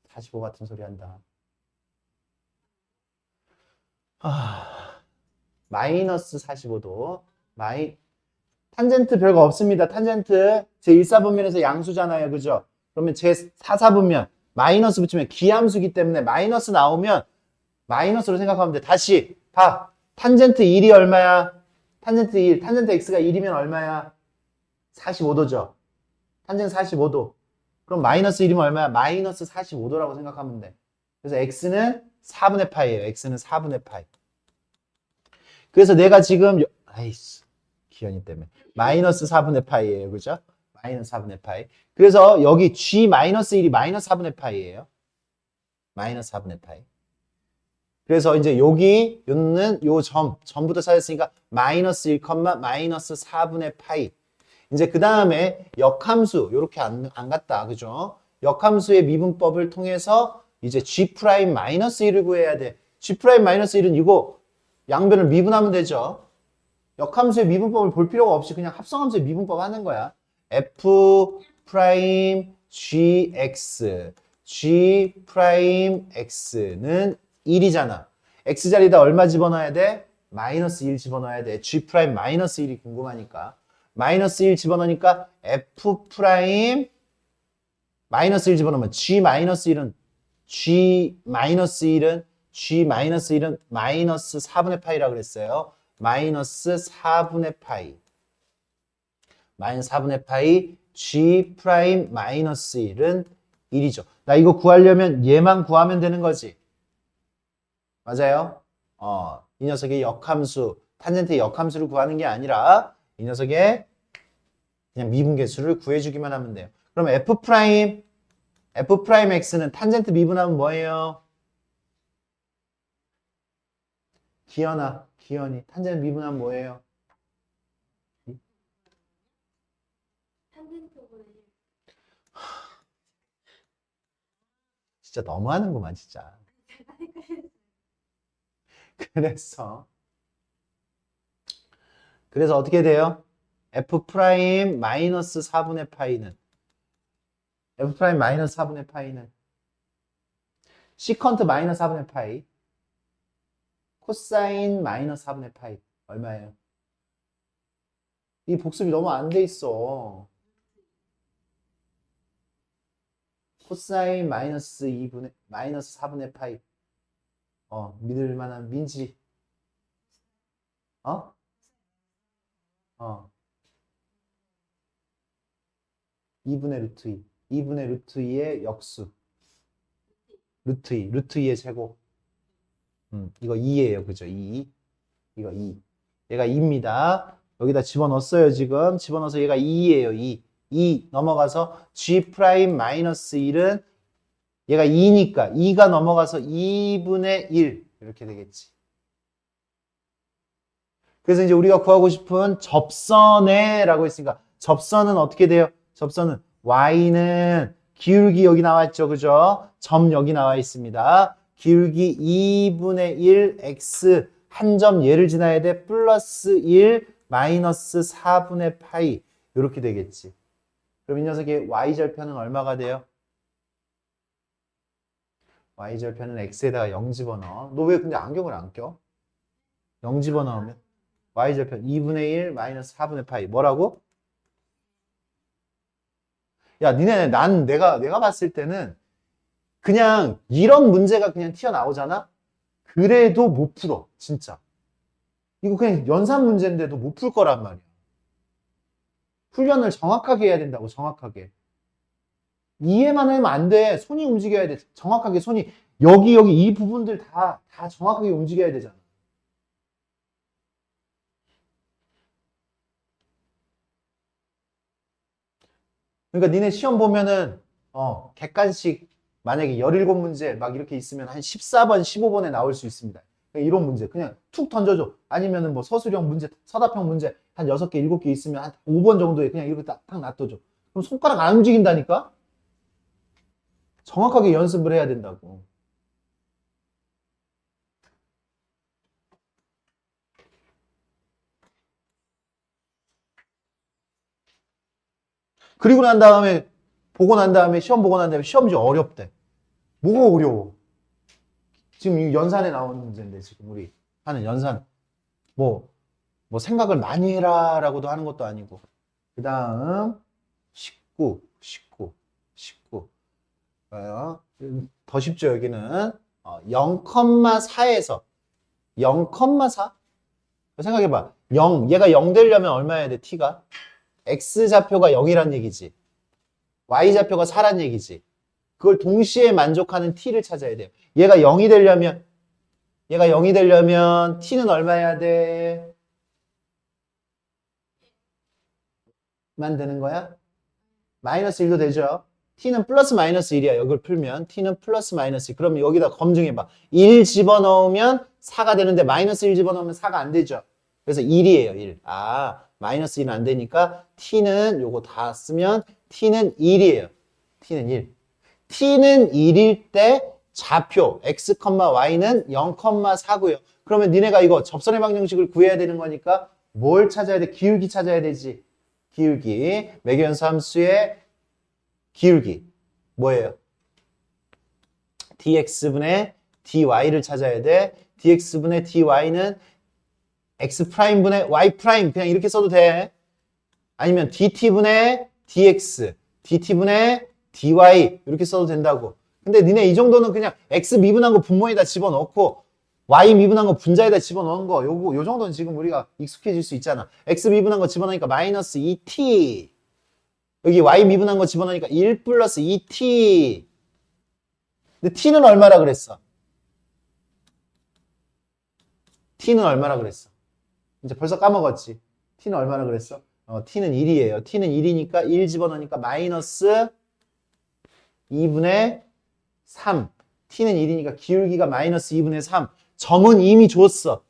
45 같은 소리 한다. 아, 마이너스 45도. 탄젠트 별거 없습니다. 탄젠트 제 1사분면에서 양수잖아요. 그죠? 그러면 제 4사분면 마이너스 붙이면 기함수기 때문에 마이너스 나오면 마이너스로 생각하면 돼. 다시 봐. 탄젠트 1이 얼마야? 탄젠트 1. 탄젠트 x가 1이면 얼마야? 45도죠. 탄젠트 45도. 그럼 마이너스 1이면 얼마야? 마이너스 45도라고 생각하면 돼. 그래서 x는 4분의 파이예요. x는 4분의 파이. 그래서 내가 지금 아이씨 기현이 때문에 마이너스 4분의 파이예요. 그죠? 마이너스 4분의 파이. 그래서 여기 g 마이너스 1이 마이너스 4분의 파이예요. 마이너스 4분의 파이. 그래서 이제 여기 요는 요 점부터 찾았으니까 마이너스 1, 마이너스 4분의 파이. 이제 그 다음에 역함수 요렇게 안 갔다. 그죠? 역함수의 미분법을 통해서 이제 g 프라임 마이너스 1을 구해야 돼. g 프라임 마이너스 1은 이거 양변을 미분하면 되죠. 역함수의 미분법을 볼 필요가 없이 그냥 합성함수의 미분법 하는 거야. f 프라임 gx g 프라임 x는 1이잖아. x자리에다 얼마 집어넣어야 돼? 마이너스 1 집어넣어야 돼. g 프라임 마이너스 1이 궁금하니까. 마이너스 1 집어넣으니까 f 프라임 마이너스 1 집어넣으면 g 마이너스 1은 g 마이너스 1은 마이너스 4분의 파이라고 그랬어요. 마이너스 4분의 파이. 마이너스 4분의 파이 g 프라임 마이너스 1은 1이죠. 나 이거 구하려면 얘만 구하면 되는 거지. 맞아요? 이 녀석의 역함수, 탄젠트의 역함수를 구하는 게 아니라 이 녀석의 그냥 미분계수를 구해주기만 하면 돼요. 그럼 f 프라임 x는 탄젠트 미분하면 뭐예요? 기현이 탄젠트 미분하면 뭐예요? 탄젠트분의 1. 진짜 너무하는구만 진짜. 그래서 어떻게 돼요? f 프라임 마이너스 4분의 파이는 f 프라임 마이너스 4분의 파이는 시컨트 마이너스 4분의 파이 코사인 마이너스 4분의 파이 얼마예요? 이 복습이 너무 안 돼 있어. 코사인 마이너스 2분의 마이너스 4분의 파이. 믿을 만한 민지. 2분의 루트 2. 2분의 루트 2의 역수. 루트 2. 루트 2의 제곱. 이거 2예요. 그죠? 2. 이거 2. 얘가 2입니다. 여기다 집어넣었어요. 지금. 집어넣어서 얘가 2예요. 2. 2 넘어가서 g 프라임 마이너스 1은 얘가 2니까 2가 넘어가서 2분의 1 이렇게 되겠지. 그래서 이제 우리가 구하고 싶은 접선의 라고 했으니까 접선은 어떻게 돼요? 접선은 y는 기울기 여기 나와 있죠. 그죠? 점 여기 나와 있습니다. 기울기 2분의 1 x 한 점 얘를 지나야 돼. 플러스 1 마이너스 4분의 파이 이렇게 되겠지. 그럼 이 녀석의 y절편은 얼마가 돼요? y절편은 x에다가 0 집어넣어. 너 왜 근데 안경을 안 껴? 0 집어넣으면 y절편 2분의 1 마이너스 4분의 파이 뭐라고? 야 니네 내가 봤을 때는 그냥 이런 문제가 그냥 튀어나오잖아? 그래도 못 풀어 진짜. 이거 그냥 연산 문제인데도 못 풀 거란 말이야. 훈련을 정확하게 해야 된다고 정확하게. 이해만 하면 안 돼. 손이 움직여야 돼. 정확하게 손이 여기 이 부분들 다 정확하게 움직여야 되잖아. 그러니까 니네 시험 보면은 객관식 만약에 17문제 막 이렇게 있으면 한 14번, 15번에 나올 수 있습니다. 이런 문제 그냥 툭 던져줘. 아니면은 뭐 서술형 문제, 서답형 문제 한 6개, 7개 있으면 한 5번 정도에 그냥 이렇게 딱 놔둬줘. 그럼 손가락 안 움직인다니까? 정확하게 연습을 해야 된다고. 그리고 난 다음에 보고 난 다음에 시험 보고 난 다음에 시험 문제 어렵대. 뭐가 어려워? 지금 이 연산에 나오는 문제인데 지금 우리 하는 연산 뭐 생각을 많이 해라라고도 하는 것도 아니고 그 다음 19 더 쉽죠 여기는 0,4에서 0,4 생각해봐 0 얘가 0 되려면 얼마여야 돼 t가 x좌표가 0이란 얘기지 y좌표가 4란 얘기지 그걸 동시에 만족하는 t를 찾아야 돼요 얘가 0이 되려면 t는 얼마여야 돼? 만 되는 거야? 마이너스 1도 되죠? t는 플러스 마이너스 1이야. 여기를 풀면 t는 플러스 마이너스 1. 그럼 여기다 검증해봐. 1 집어넣으면 4가 되는데 마이너스 1 집어넣으면 4가 안 되죠. 그래서 1이에요. 1. 마이너스 1은 안 되니까 t는 요거 다 쓰면 t는 1이에요. t는 1. t는 1일 때 좌표 x, y는 0,4고요. 그러면 니네가 이거 접선의 방정식을 구해야 되는 거니까 뭘 찾아야 돼? 기울기 찾아야 되지. 기울기. 매개연수 함수의 기울기. 뭐예요? dx분의 dy를 찾아야 돼. dx분의 dy는 x'분의 y' 그냥 이렇게 써도 돼. 아니면 dt분의 dx, dt분의 dy 이렇게 써도 된다고. 근데 니네 이 정도는 그냥 x 미분한 거 분모에다 집어넣고 y 미분한 거 분자에다 집어넣은 거 요 정도는 지금 우리가 익숙해질 수 있잖아. x 미분한 거 집어넣으니까 마이너스 2t 여기 y 미분한 거 집어넣으니까 1 플러스 2t 근데 t는 얼마라 그랬어? t는 얼마라 그랬어? 이제 벌써 까먹었지? t는 얼마라 그랬어? t는 1이에요. t는 1이니까 1 집어넣으니까 마이너스 2분의 3 t는 1이니까 기울기가 마이너스 2분의 3 점은 이미 줬어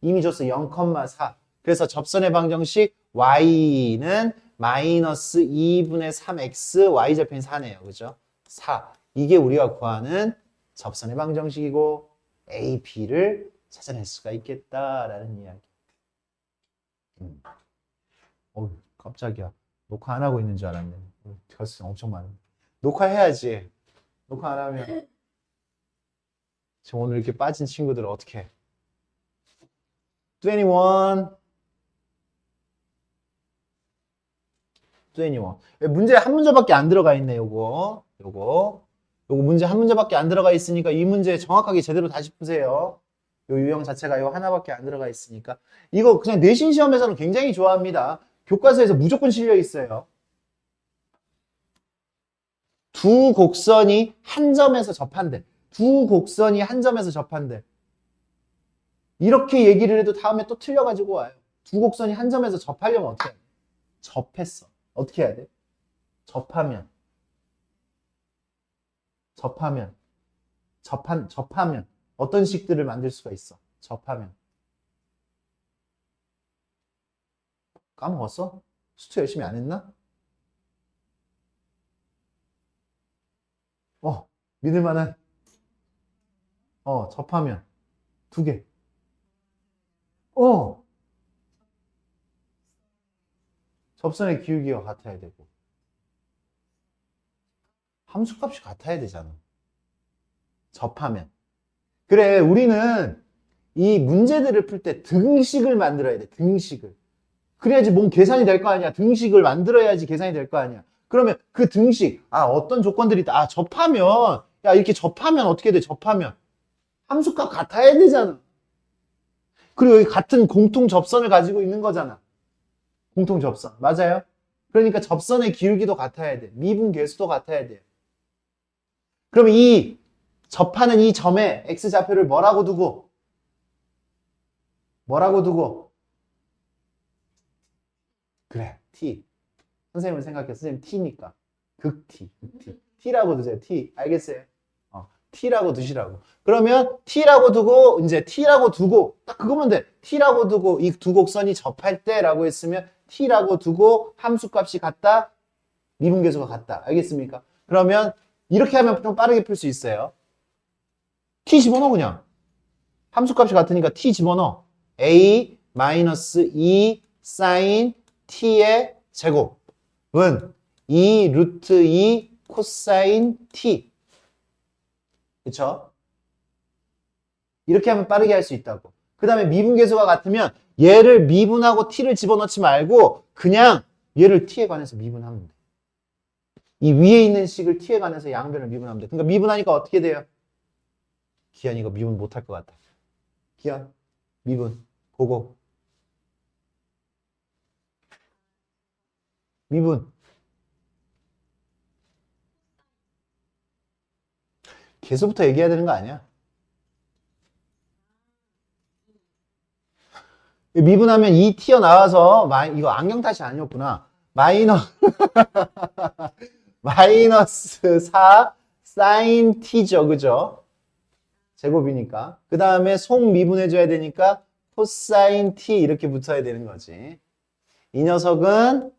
0,4 그래서 접선의 방정식 y는 마이너스 2분의 3x y좌표는 4네요 그죠? 4 이게 우리가 구하는 접선의 방정식이고 a, b를 찾아낼 수가 있겠다라는 이야기 깜짝이야 녹화 안 하고 있는 줄 알았네 결승 엄청 많은데 녹화해야지 녹화 안 하면 지금 오늘 이렇게 빠진 친구들을 어떻게 해? 21 문제 한 문제밖에 안 들어가 있네 요거 문제 한 문제밖에 안 들어가 있으니까 이 문제 정확하게 제대로 다시 푸세요 요 유형 자체가 요 하나밖에 안 들어가 있으니까 이거 그냥 내신 시험에서는 굉장히 좋아합니다 교과서에서 무조건 실려 있어요 두 곡선이 한 점에서 접한대 이렇게 얘기를 해도 다음에 또 틀려가지고 와요 두 곡선이 한 점에서 접하려면 어떻게 해야 돼? 접했어 어떻게 해야 돼? 접하면 어떤 식들을 만들 수가 있어 접하면 까먹었어? 수트 열심히 안 했나? 믿을만한 접하면 두 개 접선의 기울기가 같아야 되고 함수값이 같아야 되잖아 접하면 그래 우리는 이 문제들을 풀 때 등식을 만들어야 돼 등식을 그래야지 뭔 계산이 될 거 아니야 등식을 만들어야지 계산이 될 거 아니야 그러면 그 등식 어떤 조건들이 있다 접하면 이렇게 접하면 어떻게 돼 접하면 함수값 같아야 되잖아 그리고 여기 같은 공통 접선을 가지고 있는 거잖아 공통 접선 맞아요? 그러니까 접선의 기울기도 같아야 돼 미분 계수도 같아야 돼요 그럼 이 접하는 이 점에 x좌표를 뭐라고 두고 그래 t 선생님을 생각해 선생님 t니까 극 t t라고 두세요 t 알겠어요? t라고 두시라고 그러면 t라고 두고 이제 t라고 두고 딱 그거면 돼 t라고 두고 이 두 곡선이 접할 때 라고 했으면 t라고 두고 함수값이 같다 미분계수가 같다 알겠습니까? 그러면 이렇게 하면 좀 빠르게 풀 수 있어요 t 집어넣어 그냥 함수값이 같으니까 t 집어넣어 a-2 sin t의 제곱은 2 루트 2 코사인 t. 그쵸? 이렇게 하면 빠르게 할 수 있다고. 그 다음에 미분계수가 같으면 얘를 미분하고 t를 집어넣지 말고 그냥 얘를 t에 관해서 미분하면 돼. 이 위에 있는 식을 t에 관해서 양변을 미분하면 돼. 그러니까 미분하니까 어떻게 돼요? 기현 이거 미분 못할 것 같아. 기현 미분 고고. 미분. 계수부터 얘기해야 되는 거 아니야? 미분하면 2 튀어나와서 이거 안경 탓이 아니었구나. 마이너스 4 사인 t죠. 그죠? 제곱이니까. 그 다음에 속 미분해줘야 되니까 코사인 t 이렇게 붙어야 되는 거지. 이 녀석은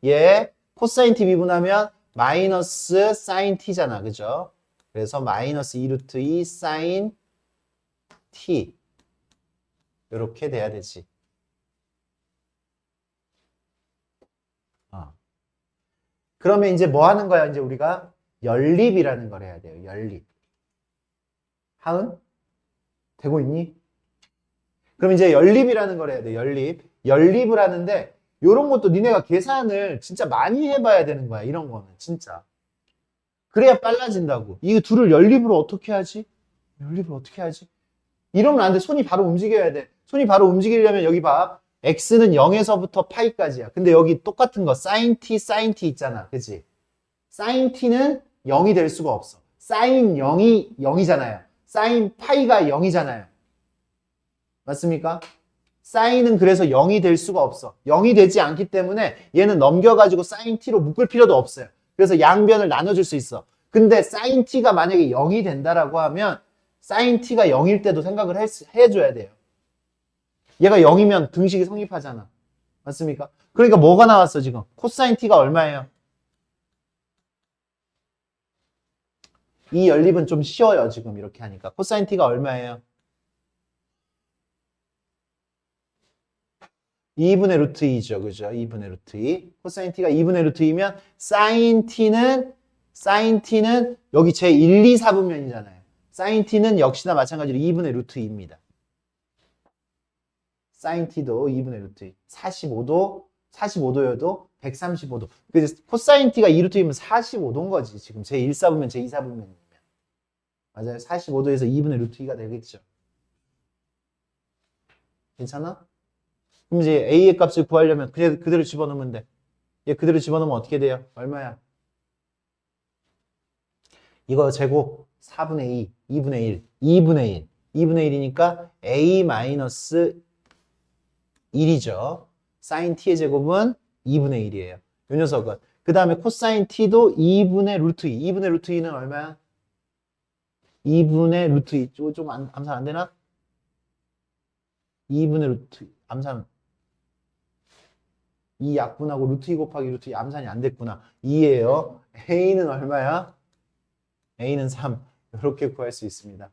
얘 코사인 t 미분하면 마이너스 사인 t잖아. 그죠? 그래서 마이너스 2 루트 2 사인 t 이렇게 돼야 되지. 그러면 이제 뭐 하는 거야? 이제 우리가 연립이라는 걸 해야 돼요. 연립. 하은? 되고 있니? 그럼 이제 연립이라는 걸 해야 돼. 연립. 연립을 하는데 이런 것도 니네가 계산을 진짜 많이 해봐야 되는 거야. 이런 거는 진짜. 그래야 빨라진다고. 이 둘을 연립으로 어떻게 하지? 연립을 어떻게 하지? 이러면 안 돼. 손이 바로 움직여야 돼. 손이 바로 움직이려면 여기 봐. x는 0에서부터 파이까지야. 근데 여기 똑같은 거 sin t 있잖아. 그치? sin t는 0이 될 수가 없어. sin 0이 0이잖아요. sin 파이가 0이잖아요. 맞습니까? sin은 그래서 0이 될 수가 없어. 0이 되지 않기 때문에 얘는 넘겨가지고 sin t로 묶을 필요도 없어요. 그래서 양변을 나눠줄 수 있어. 근데 sin t가 만약에 0이 된다라고 하면 sin t가 0일 때도 생각을 해줘야 돼요. 얘가 0이면 등식이 성립하잖아. 맞습니까? 그러니까 뭐가 나왔어 지금? 코사인 t가 얼마예요? 이 연립은 좀 쉬워요 지금 이렇게 하니까. 코사인 t가 얼마예요? 2분의 루트 2죠. 그죠? 2분의 루트 2. 코사인 t가 2분의 루트 2면 사인 t는 여기 제 1, 2, 4분면이잖아요. 사인 t는 역시나 마찬가지로 2분의 루트 2입니다. 사인 t도 2분의 루트 2. 45도여도 135도. 그래서 코사인 t가 2 루트 2면 45도인 거지. 지금 제 1, 4분면, 제 2, 4분면이면. 맞아요. 45도에서 2분의 루트 2가 되겠죠. 괜찮아? 그럼 이제 a의 값을 구하려면 그냥 그대로 집어넣으면 돼. 얘 그대로 집어넣으면 어떻게 돼요? 얼마야? 이거 제곱 4분의 2, 2분의 1, 2분의 1. 2분의 1이니까 a 마이너스 1이죠. 사인 t의 제곱은 2분의 1이에요. 이 녀석은. 그 다음에 코사인 t도 2분의 루트 2. 2분의 루트 2는 얼마야? 2분의 루트 2. 좀 암산 안 되나? 2분의 루트 2. 암산. 이 약분하고 루트 2 곱하기 루트 2 암산이 안 됐구나. 2예요. a는 얼마야? a는 3. 이렇게 구할 수 있습니다.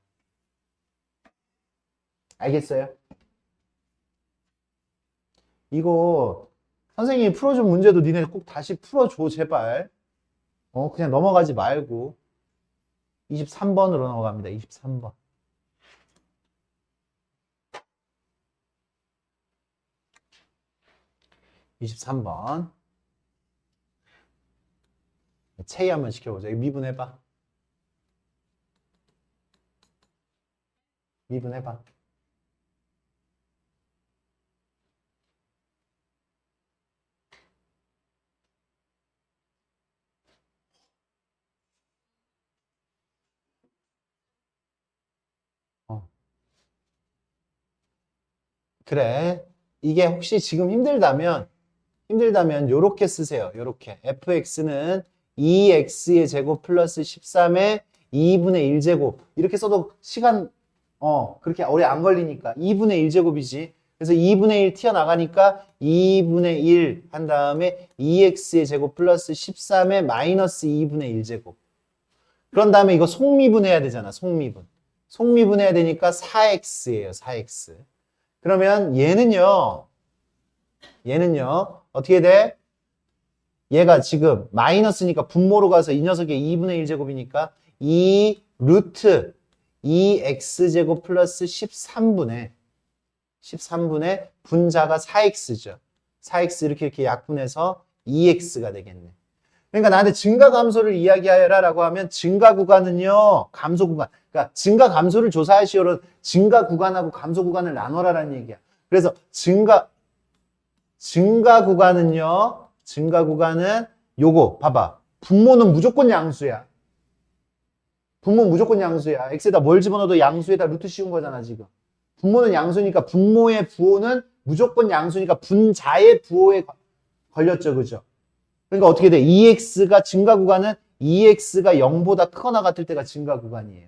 알겠어요? 이거 선생님이 풀어준 문제도 니네 꼭 다시 풀어줘 제발. 그냥 넘어가지 말고 23번으로 넘어갑니다. 23번. 체이 한번 시켜보자. 미분해봐. 미분해봐. 그래. 이게 혹시 지금 힘들다면 요렇게 쓰세요. 요렇게. fx는 2x의 제곱 플러스 13의 2분의 1제곱. 이렇게 써도 시간, 그렇게 오래 안 걸리니까. 2분의 1제곱이지. 그래서 2분의 1 튀어나가니까 2분의 1 한 다음에 2x의 제곱 플러스 13의 마이너스 2분의 1제곱. 그런 다음에 이거 속미분해야 되잖아. 속미분해야 되니까 4x예요. 4x. 그러면 얘는요. 어떻게 돼? 얘가 지금 마이너스니까 분모로 가서 이 녀석의 2분의 1제곱이니까 2 루트 2x제곱 플러스 13분의 분자가 4x죠. 4x 이렇게 약분해서 2x가 되겠네. 그러니까 나한테 증가 감소를 이야기하여라 라고 하면 증가 구간은요, 감소 구간. 그러니까 증가 감소를 조사하시오는 증가 구간하고 감소 구간을 나눠라라는 얘기야. 그래서 증가 구간은 요거 봐봐. 분모는 무조건 양수야. 분모 무조건 양수야. x에다 뭘 집어넣어도 양수에다 루트 씌운 거잖아, 지금. 분모는 양수니까 분모의 부호는 무조건 양수니까 분자의 부호에 걸렸죠, 그죠? 그러니까 어떻게 돼? 2x가 증가 구간은 2x가 0보다 크거나 같을 때가 증가 구간이에요.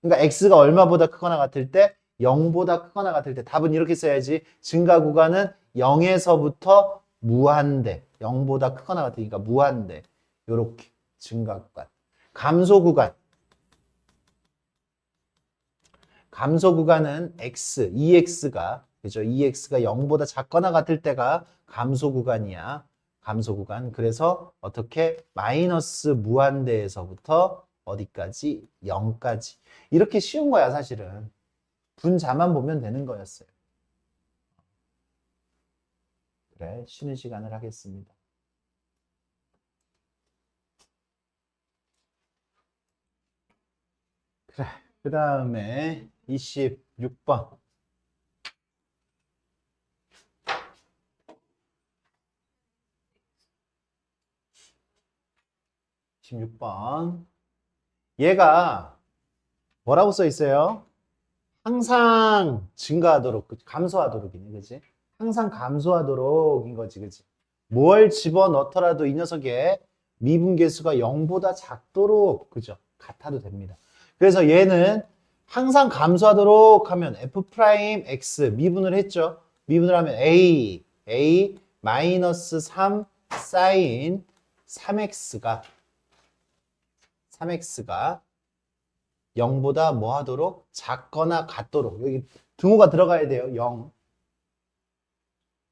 그러니까 x가 얼마보다 크거나 같을 때? 0보다 크거나 같을 때. 답은 이렇게 써야지. 증가 구간은 0에서부터 무한대. 0보다 크거나 같으니까 무한대. 요렇게 증가 구간. 감소 구간. 감소 구간은 x, 2x가 그죠? 2x가 0보다 작거나 같을 때가 감소 구간이야. 감소 구간. 그래서 어떻게 마이너스 무한대에서부터 어디까지? 0까지. 이렇게 쉬운 거야, 사실은. 분자만 보면 되는 거였어요. 그래, 쉬는 시간을 하겠습니다. 그래, 그 다음에 26번. 16번. 얘가 뭐라고 써 있어요? 항상 증가하도록, 감소하도록이네, 그지? 항상 감소하도록인 거지, 그지? 뭘 집어넣더라도 이 녀석의 미분계수가 0보다 작도록, 그죠? 같아도 됩니다. 그래서 얘는 항상 감소하도록 하면 f'x 미분을 했죠? 미분을 하면 a 마이너스 3 사인 3x가 0보다 뭐 하도록? 작거나 같도록. 여기 등호가 들어가야 돼요. 0.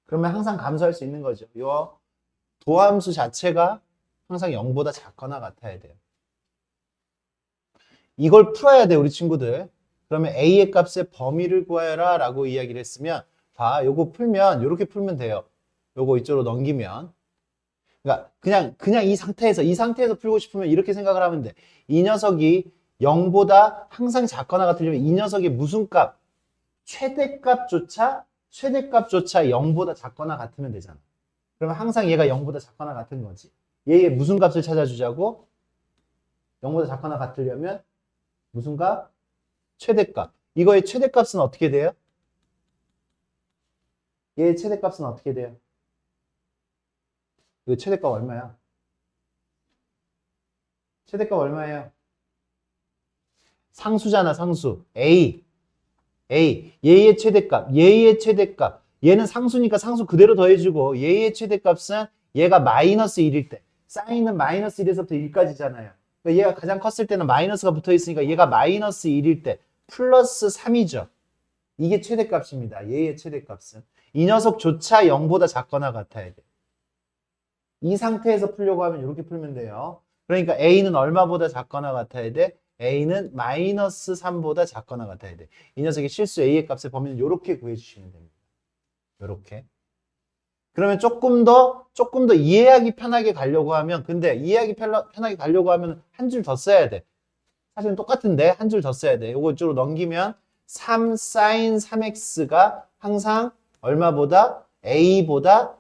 그러면 항상 감소할 수 있는 거죠. 요 도함수 자체가 항상 0보다 작거나 같아야 돼요. 이걸 풀어야 돼, 우리 친구들. 그러면 a의 값의 범위를 구하여라 라고 이야기를 했으면 봐, 요거 풀면 요렇게 풀면 돼요. 요거 이쪽으로 넘기면 그러니까 그냥 이 상태에서 풀고 싶으면 이렇게 생각을 하면 돼. 이 녀석이 0보다 항상 작거나 같으려면 이 녀석의 무슨 값? 최대값조차 0보다 작거나 같으면 되잖아. 그러면 항상 얘가 0보다 작거나 같은 거지. 얘의 무슨 값을 찾아주자고? 0보다 작거나 같으려면 무슨 값? 최대값. 이거의 최대값은 어떻게 돼요? 얘의 최대값은 어떻게 돼요? 이거 최대값 얼마야? 최대값 얼마예요? 상수잖아, 상수. A. 얘의 최대값. 얘는 상수니까 상수 그대로 더해주고, 얘의 최대값은 얘가 마이너스 1일 때. 사인은 마이너스 1에서부터 1까지잖아요. 그러니까 얘가 가장 컸을 때는 마이너스가 붙어 있으니까 얘가 마이너스 1일 때 플러스 3이죠. 이게 최대값입니다. 얘의 최대값은. 이 녀석조차 0보다 작거나 같아야 돼. 이 상태에서 풀려고 하면 이렇게 풀면 돼요. 그러니까 A는 얼마보다 작거나 같아야 돼? A는 마이너스 3보다 작거나 같아야 돼. 이 녀석의 실수 A의 값의 범위는 이렇게 구해주시면 됩니다. 이렇게. 그러면 조금 더 이해하기 편하게 가려고 하면, 근데 이해하기 편하게 가려고 하면 한 줄 더 써야 돼. 사실은 똑같은데 한 줄 더 써야 돼. 이거 이쪽으로 넘기면 3 sin 3x가 항상 얼마보다? A보다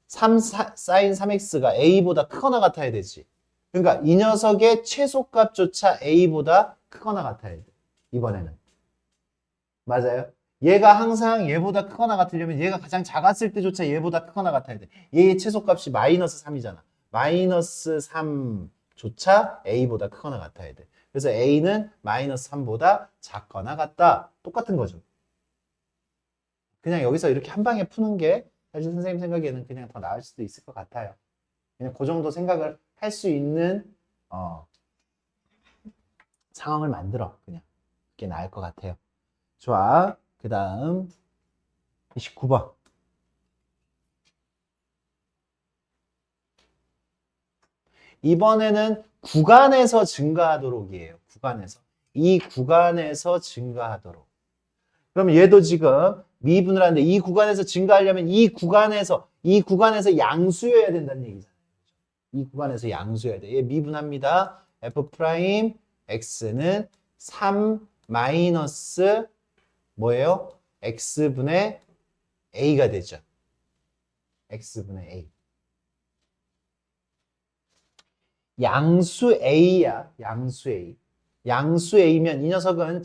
3 sin 3x가 A보다 크거나 같아야 되지. 그러니까 이 녀석의 최소값조차 A보다 크거나 같아야 돼. 이번에는. 맞아요? 얘가 항상 얘보다 크거나 같으려면 얘가 가장 작았을 때조차 얘보다 크거나 같아야 돼. 얘의 최소값이 마이너스 3이잖아. 마이너스 3조차 A보다 크거나 같아야 돼. 그래서 A는 마이너스 3보다 작거나 같다. 똑같은 거죠. 그냥 여기서 이렇게 한 방에 푸는 게 사실 선생님 생각에는 그냥 더 나을 수도 있을 것 같아요. 그냥 그 정도 생각을 할 수 있는 상황을 만들어. 그냥 그게 나을 것 같아요. 좋아. 그 다음 29번. 이번에는 구간에서 증가하도록이에요. 구간에서. 이 구간에서 증가하도록. 그럼 얘도 지금 미분을 하는데 이 구간에서 증가하려면 이 구간에서 양수여야 된다는 얘기잖아요. 이 구간에서 양수여야 돼. 얘 미분합니다. f 프라임 x는 3 마이너스 뭐예요? x분의 a가 되죠. x분의 a. 양수 a야. 양수 a. 양수 a면 이 녀석은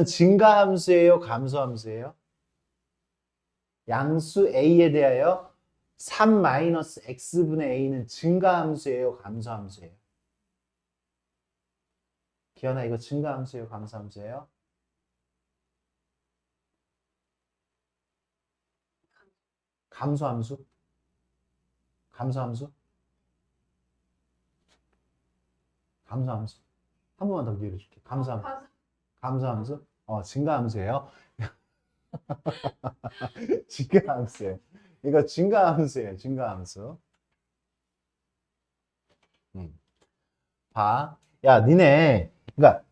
증가함수예요, 감소함수예요? 양수 a에 대하여 3 마이너스 x분의 a는 증가함수예요, 감소함수예요? 기현아, 이거 증가함수예요, 감소함수예요? 감소함수? 감소함수? 감소함수? 한 번만 더 기회를 줄게. 감소함수? 증가함수예요? 증가함수예요. 이거 증가함수예요, 증가함수. 봐. 야, 니네. 그러니까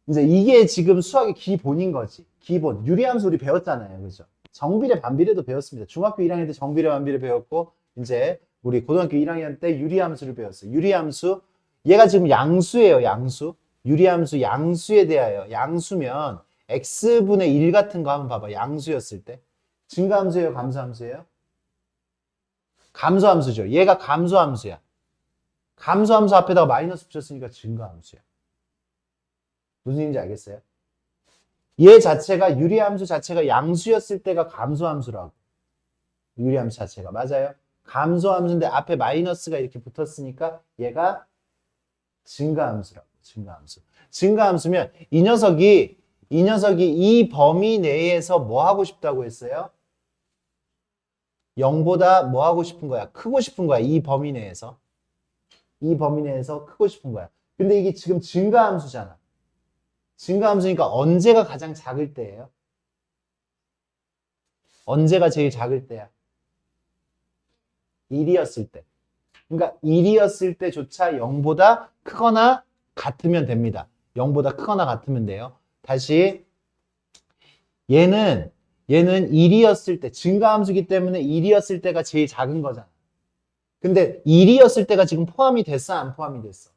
이제 이게 지금 수학의 기본인 거지. 기본. 유리함수 우리 배웠잖아요. 그죠? 정비례, 반비례도 배웠습니다. 중학교 1학년 때 정비례, 반비례 배웠고, 이제 우리 고등학교 1학년 때 유리함수를 배웠어요. 유리함수. 얘가 지금 양수예요, 양수. 유리함수, 양수에 대하여. 양수면 x분의 1 같은 거 한번 봐봐. 양수였을 때. 증가함수예요, 감소함수예요? 감소함수죠. 얘가 감소함수야. 감소함수 앞에다가 마이너스 붙였으니까 증가함수야. 무슨 얘기인지 알겠어요? 얘 자체가 유리함수 자체가 양수였을 때가 감소함수라고. 유리함수 자체가. 맞아요? 감소함수인데 앞에 마이너스가 이렇게 붙었으니까 얘가 증가함수라고. 증가함수. 증가함수면 이 녀석이 이 범위 내에서 뭐 하고 싶다고 했어요? 0보다 뭐 하고 싶은 거야? 크고 싶은 거야. 이 범위 내에서. 이 범위 내에서 크고 싶은 거야. 근데 이게 지금 증가함수잖아. 증가함수니까 언제가 가장 작을 때예요? 언제가 제일 작을 때야? 1이었을 때. 그러니까 1이었을 때조차 0보다 크거나 같으면 됩니다. 0보다 크거나 같으면 돼요. 다시 얘는 1이었을 때 증가함수기 때문에 1이었을 때가 제일 작은 거잖아. 근데 1이었을 때가 지금 포함이 됐어? 안 포함이 됐어?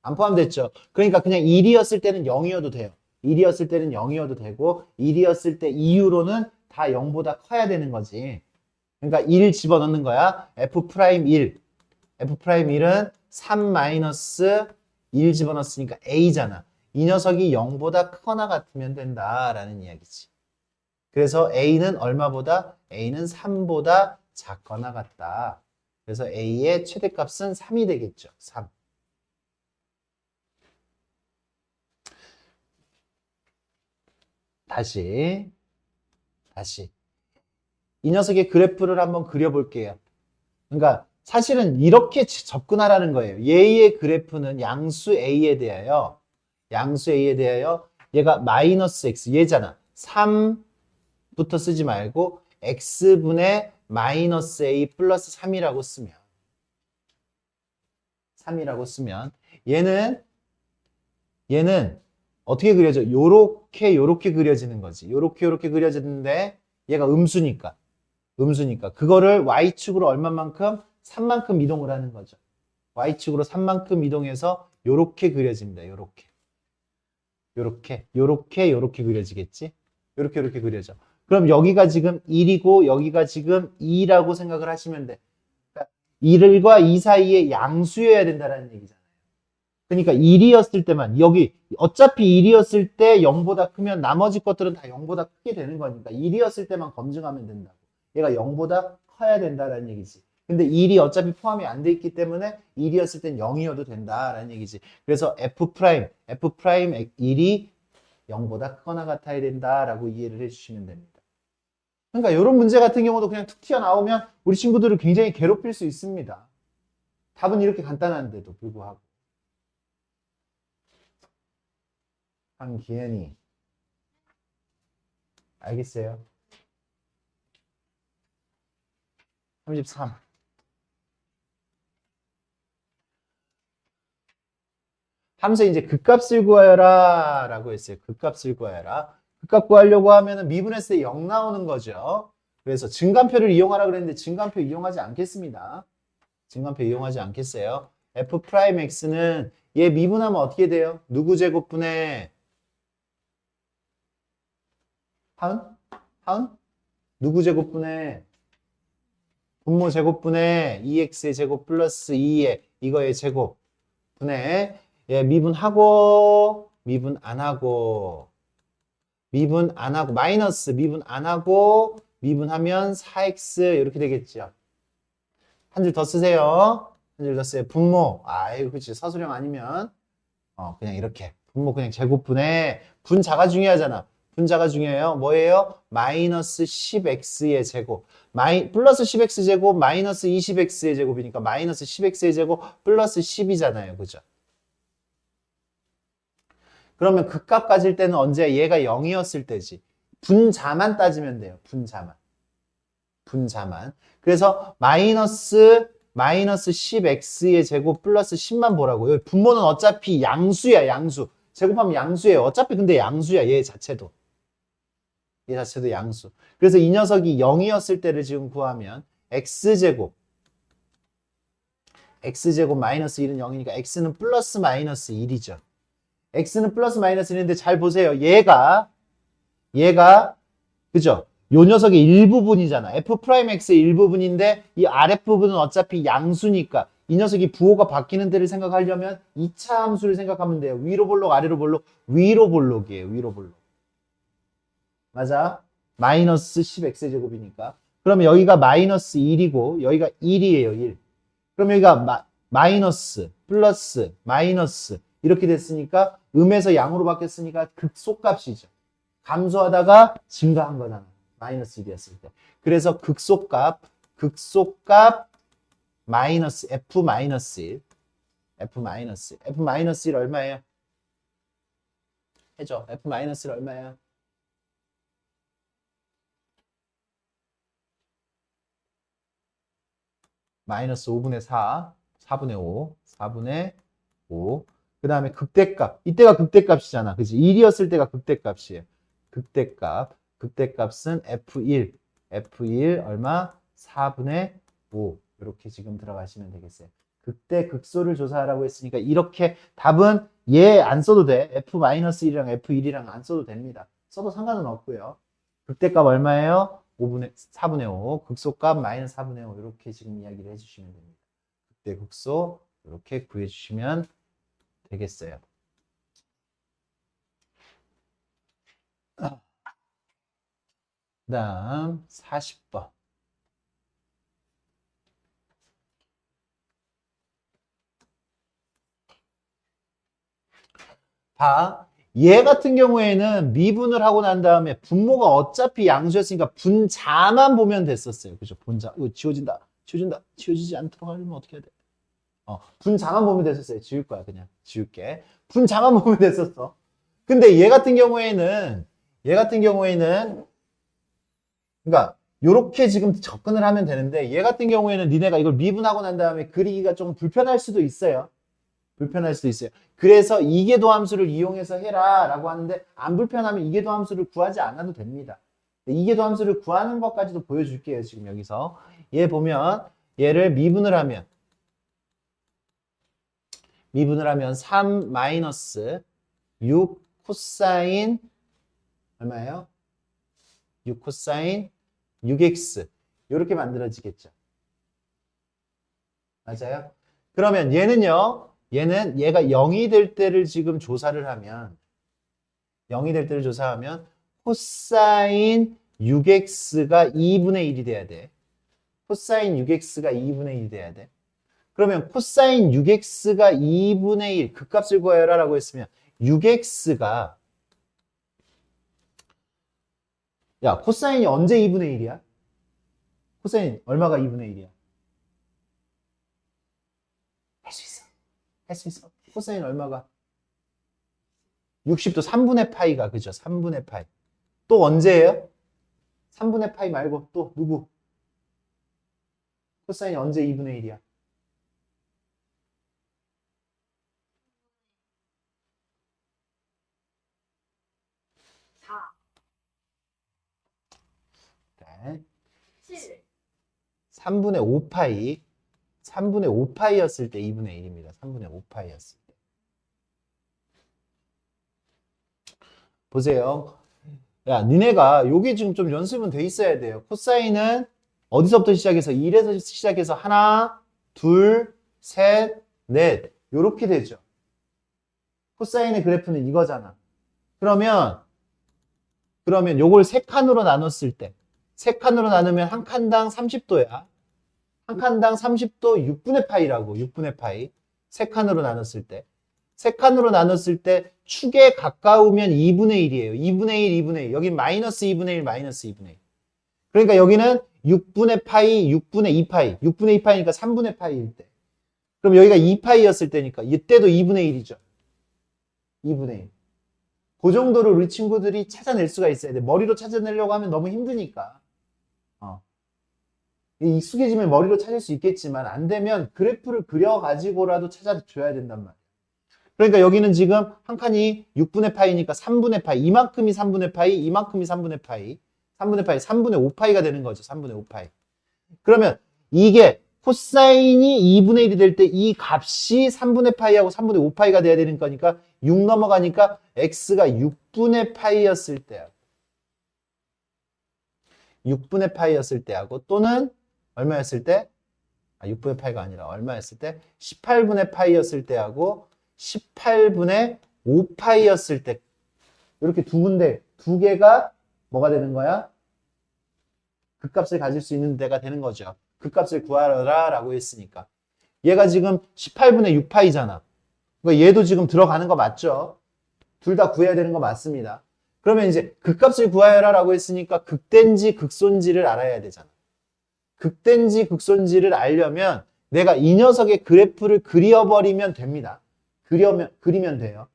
안 포함됐죠. 그러니까 그냥 1이었을 때는 0이어도 돼요. 1이었을 때는 0이어도 되고 1이었을 때 이후로는 다 0보다 커야 되는 거지. 그러니까 1 집어넣는 거야. F'1. F'1은 3 마이너스 1 집어넣었으니까 A잖아. 이 녀석이 0보다 크거나 같으면 된다라는 이야기지. 그래서 A는 얼마보다? A는 3보다 작거나 같다. 그래서 A의 최대값은 3이 되겠죠. 3. 다시 이 녀석의 그래프를 한번 그려볼게요. 그러니까 사실은 이렇게 접근하라는 거예요. 얘의 그래프는 양수 A에 대하여 얘가 마이너스 X 얘잖아. 3부터 쓰지 말고 X분의 마이너스 A 플러스 3이라고 쓰면 얘는 어떻게 그려져? 요렇게 그려지는 거지. 요렇게 그려지는데 얘가 음수니까 그거를 Y축으로 얼마만큼? 3만큼 이동을 하는 거죠. Y축으로 3만큼 이동해서 요렇게 그려집니다. 요렇게 그려지겠지? 요렇게 그려져. 그럼 여기가 지금 1이고 여기가 지금 2라고 생각을 하시면 돼. 그러니까 1과 2 사이에 양수여야 된다는 얘기잖아요. 그러니까 1이었을 때만 여기 어차피 1이었을 때 0보다 크면 나머지 것들은 다 0보다 크게 되는 거니까 1이었을 때만 검증하면 된다고. 얘가 0보다 커야 된다라는 얘기지. 근데 1이 어차피 포함이 안 돼 있기 때문에 1이었을 땐 0이어도 된다라는 얘기지. 그래서 F'1이 0보다 크거나 같아야 된다라고 이해를 해주시면 됩니다. 그러니까 이런 문제 같은 경우도 그냥 툭 튀어나오면 우리 친구들을 굉장히 괴롭힐 수 있습니다. 답은 이렇게 간단한데도 불구하고. 한기현이 알겠어요? 33 함수에 이제 극값을 구하여라 라고 했어요. 극값을 구하여라. 극값 구하려고 하면은 미분했을 때 0 나오는 거죠. 그래서 증간표를 이용하라 그랬는데 증간표 이용하지 않겠습니다. 증간표 이용하지 않겠어요. f'x는 얘 미분하면 어떻게 돼요? 누구 제곱분의 하은? 하은? 누구 제곱분의 분모 제곱분의 2x의 제곱 플러스 2의 이거의 제곱 분의 예, 미분하고 미분 안 하고 미분 안 하고 마이너스 미분 안 하고 미분하면 4x 이렇게 되겠죠. 한 줄 더 쓰세요. 한 줄 더 쓰세요. 분모. 아이고 그치 서술형 아니면 그냥 이렇게 분모 그냥 제곱분의 분자가 중요하잖아. 분자가 중요해요. 뭐예요? 마이너스 10x의 제곱. 플러스 10x 제곱 마이너스 20x의 제곱이니까 마이너스 10x의 제곱 플러스 10이잖아요. 그죠? 그러면 극값 가질 때는 언제? 얘가 0이었을 때지. 분자만 따지면 돼요. 분자만. 분자만. 그래서 마이너스 10x의 제곱 플러스 10만 보라고요. 분모는 어차피 양수야, 양수. 제곱하면 양수예요. 어차피 근데 양수야, 얘 자체도. 얘 자체도 양수. 그래서 이 녀석이 0이었을 때를 지금 구하면 x제곱 마이너스 1은 0이니까 x는 플러스 마이너스 1이죠. x는 플러스 마이너스 1인데 잘 보세요. 얘가 그죠? 요 녀석의 일부분이잖아. f'x의 일부분인데 이 아랫부분은 어차피 양수니까 이 녀석이 부호가 바뀌는 데를 생각하려면 2차 함수를 생각하면 돼요. 위로 볼록 아래로 볼록 위로 볼록이에요. 위로 볼록. 맞아? 마이너스 10x의 제곱이니까. 그러면 여기가 마이너스 1이고 여기가 1이에요. 1. 그럼 여기가 마이너스 플러스 마이너스 이렇게 됐으니까 음에서 양으로 바뀌었으니까 극소값이죠. 감소하다가 증가한 거잖아. 마이너스 1이었을 때. 그래서 극소값 마이너스 f 마이너스 1 f 마이너스 1 얼마예요? 해줘. f 마이너스 1 얼마예요? 마이너스 5분의 4, 4분의 5, 4분의 5. 그 다음에 극대값. 이때가 극대값이잖아. 그치? 1이었을 때가 극대값이에요. 극대값은 F1 얼마? 4분의 5. 이렇게 지금 들어가시면 되겠어요. 극대 극소를 조사하라고 했으니까 이렇게 답은 얘 안 써도 돼. F-1이랑 F1이랑 안 써도 됩니다. 써도 상관은 없고요. 극대값 얼마예요? 4분의 5. 극소값 마이너스 4분의 5. 이렇게 지금 이야기를 해주시면 됩니다. 극대 극소 이렇게 구해주시면 되겠어요. 그 다음 40번. 봐. 얘 같은 경우에는 미분을 하고 난 다음에 분모가 어차피 양수였으니까 분자만 보면 됐었어요. 그죠? 분자. 이거 지워진다. 지워지지 않도록 하려면 어떻게 해야 돼? 분자만 보면 됐었어요. 지울 거야, 그냥. 지울게. 분자만 보면 됐었어. 근데 얘 같은 경우에는, 그러니까, 요렇게 지금 접근을 하면 되는데, 얘 같은 경우에는 니네가 이걸 미분하고 난 다음에 그리기가 좀 불편할 수도 있어요. 그래서 이계도 함수를 이용해서 해라 라고 하는데, 안 불편하면 이계도 함수를 구하지 않아도 됩니다. 이계도 함수를 구하는 것까지도 보여줄게요, 지금 여기서. 얘 보면, 얘를 미분을 하면 3 마이너스 6 코사인 얼마예요? 6 코사인 6x 이렇게 만들어지겠죠. 맞아요? 그러면 얘가 0이 될 때를 지금 조사를 하면 코사인 6x가 2분의 1이 돼야 돼. 코사인 6x가 2분의 1이 돼야 돼. 그러면 코사인 6x가 2분의 1 극값을 구하여라 라고 했으면 6x가 야 코사인이 언제 2분의 1이야? 코사인 얼마가 2분의 1이야? 할 수 있어. 코사인 얼마가? 60도 3분의 파이가 그죠? 3분의 파이. 또 언제예요? 3분의 파이 말고 또 누구? 코사인이 언제 2분의 1이야? 4, 그래. 7, 3분의 5파이. 3분의 5파이였을 때 2분의 1입니다. 3분의 5파이였을 때. 보세요. 야, 니네가 요게 지금 좀 연습은 돼 있어야 돼요. 코사인은 어디서부터 시작해서 1에서 시작해서 하나, 둘, 셋, 넷 요렇게 되죠. 코사인의 그래프는 이거잖아. 그러면 요걸 세 칸으로 나눴을 때 세 칸으로 나누면 한 칸당 30도야. 한 칸당 30도 6분의 파이라고. 6분의 파이. 세 칸으로 나눴을 때. 세 칸으로 나눴을 때 축에 가까우면 2분의 1이에요. 2분의 1, 2분의 1. 여기 마이너스 2분의 1, 마이너스 2분의 1. 그러니까 여기는 6분의 파이, 6분의 2파이. 6분의 2파이니까 3분의 파이일 때. 그럼 여기가 2파이였을 때니까 이때도 2분의 1이죠. 2분의 1. 그 정도로 우리 친구들이 찾아낼 수가 있어야 돼. 머리로 찾아내려고 하면 너무 힘드니까. 익숙해지면 머리로 찾을 수 있겠지만 안 되면 그래프를 그려가지고라도 찾아줘야 된단 말이야. 그러니까 여기는 지금 한 칸이 6분의 파이니까 3분의 파이. 이만큼이 3분의 파이, 이만큼이 3분의 파이. 3분의 파이, 3분의 5파이가 되는 거죠. 3분의 5파이. 그러면 이게 코사인이 2분의 1이 될 때 이 값이 3분의 파이하고 3분의 5파이가 돼야 되는 거니까 6 넘어가니까 x가 6분의 파이였을 때하고 6분의 파이였을 때하고 또는 얼마였을 때? 6분의 파이가 아니라 얼마였을 때? 18분의 파이였을 때하고 18분의 5파이였을 때 이렇게 두 군데, 두 개가 뭐가 되는 거야? 극값을 가질 수 있는 데가 되는 거죠. 극값을 구하라 라고 했으니까. 얘가 지금 18분의 6파이잖아. 그러니까 얘도 지금 들어가는 거 맞죠? 둘 다 구해야 되는 거 맞습니다. 그러면 이제 극값을 구하여라 라고 했으니까 극대인지 극소인지를 알아야 되잖아. 극대인지 극소인지를 알려면 내가 이 녀석의 그래프를 그려버리면 됩니다. 그리면 돼요.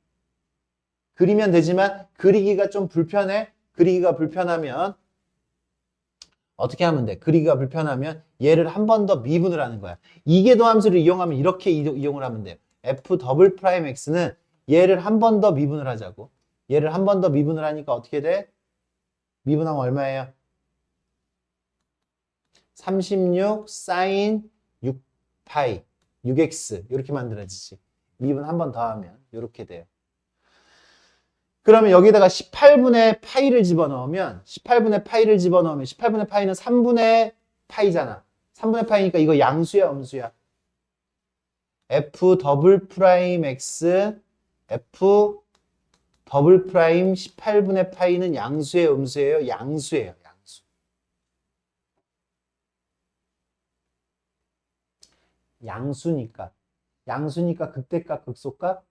그리면 되지만 그리기가 좀 불편해. 그리기가 불편하면 어떻게 하면 돼? 그리기가 불편하면 얘를 한 번 더 미분을 하는 거야. 이계도 함수를 이용하면 이렇게 이용을 하면 돼요. f 더블 프라임 x는 얘를 한 번 더 미분을 하자고. 얘를 한 번 더 미분을 하니까 어떻게 돼? 미분하면 얼마예요? 36 사인 6파이 6x 이렇게 만들어지지. 미분 한 번 더 하면 이렇게 돼요. 그러면 여기다가 18분의 파이를 집어넣으면 18분의 파이는 3분의 파이잖아. 3분의 파이니까 이거 양수야 음수야? f 더블 프라임 x f 더블 프라임 18분의 파이는 양수예요 음수예요? 양수예요. 양수. 양수니까 극대값 극소값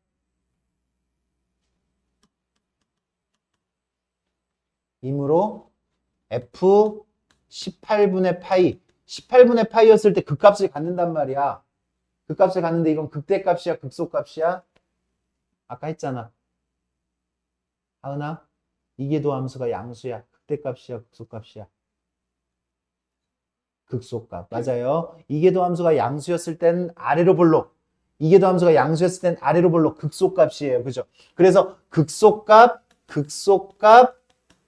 이므로 f 18분의 파이 18분의 파이였을 때 극값을 갖는단 말이야. 극값을 갖는데 이건 극대값이야 극소값이야? 아까 했잖아. 하은아 이계도 함수가 양수야. 극대값이야 극소값이야? 극소값. 맞아요. 이계도 함수가 양수였을 땐 아래로 볼록. 이계도 함수가 양수였을 땐 아래로 볼록 극소값이에요. 그죠? 그래서 극소값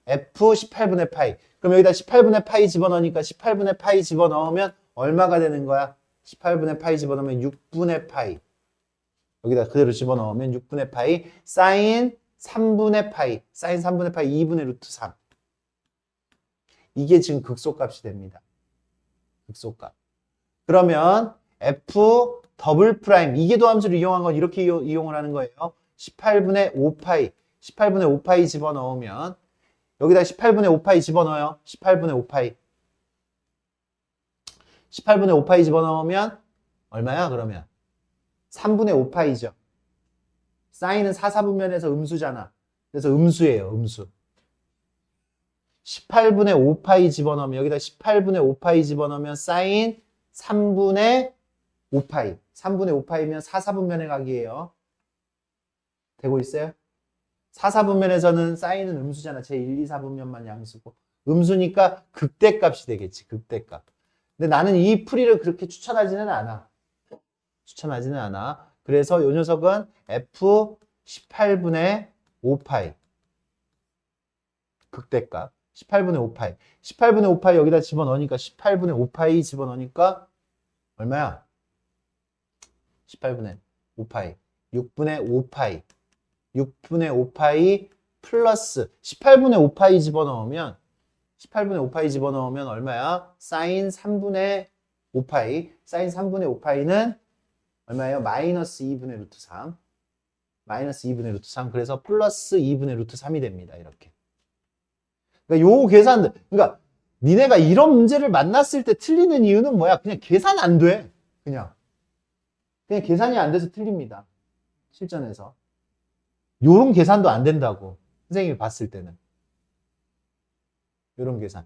f 18분의 파이. 그럼 여기다 18분의 파이 집어넣으니까 18분의 파이 집어넣으면 얼마가 되는 거야? 18분의 파이 집어넣으면 6분의 파이. 여기다 그대로 집어넣으면 6분의 파이 사인 3분의 파이. 사인 3분의 파이 2분의 루트 3. 이게 지금 극소값이 됩니다. 극소값. 그러면 f 더블 프라임 이계도 함수를 이용한 건 이렇게 이용을 하는 거예요. 18분의 5파이 18분의 5파이 집어넣으면 여기다 18분의 5파이 집어넣어요. 18분의 5파이 18분의 5파이 집어넣으면 얼마야 그러면? 3분의 5파이죠. 사인은 4, 4분면에서 음수잖아. 그래서 음수예요. 음수. 18분의 5파이 집어넣으면 여기다 18분의 5파이 집어넣으면 사인 3분의 5파이 3분의 5파이면 4, 4분면의 각이에요. 되고 있어요? 4, 4분면에서는 사인은 음수잖아. 제 1, 2, 4분면만 양수고 음수니까 극대값이 되겠지. 극대값. 근데 나는 이 풀이를 그렇게 추천하지는 않아. 그래서 이 녀석은 f 18분의 5파이 극대값. 18분의 5파이. 18분의 5파이 여기다 집어넣으니까 18분의 5파이 집어넣으니까 얼마야? 18분의 5파이. 6분의 5파이. 6분의 5파이 플러스 18분의 5파이 집어넣으면 18분의 5파이 집어넣으면 얼마야? 사인 3분의 5파이. 사인 3분의 5파이는 얼마예요? 마이너스 2분의 루트 3. 마이너스 2분의 루트 3. 그래서 플러스 2분의 루트 3이 됩니다. 이렇게. 그러니까 요 계산들. 그러니까 니네가 이런 문제를 만났을 때 틀리는 이유는 뭐야? 그냥 계산 안 돼. 그냥 계산이 안 돼서 틀립니다. 실전에서. 요런 계산도 안 된다고. 선생님이 봤을 때는. 요런 계산.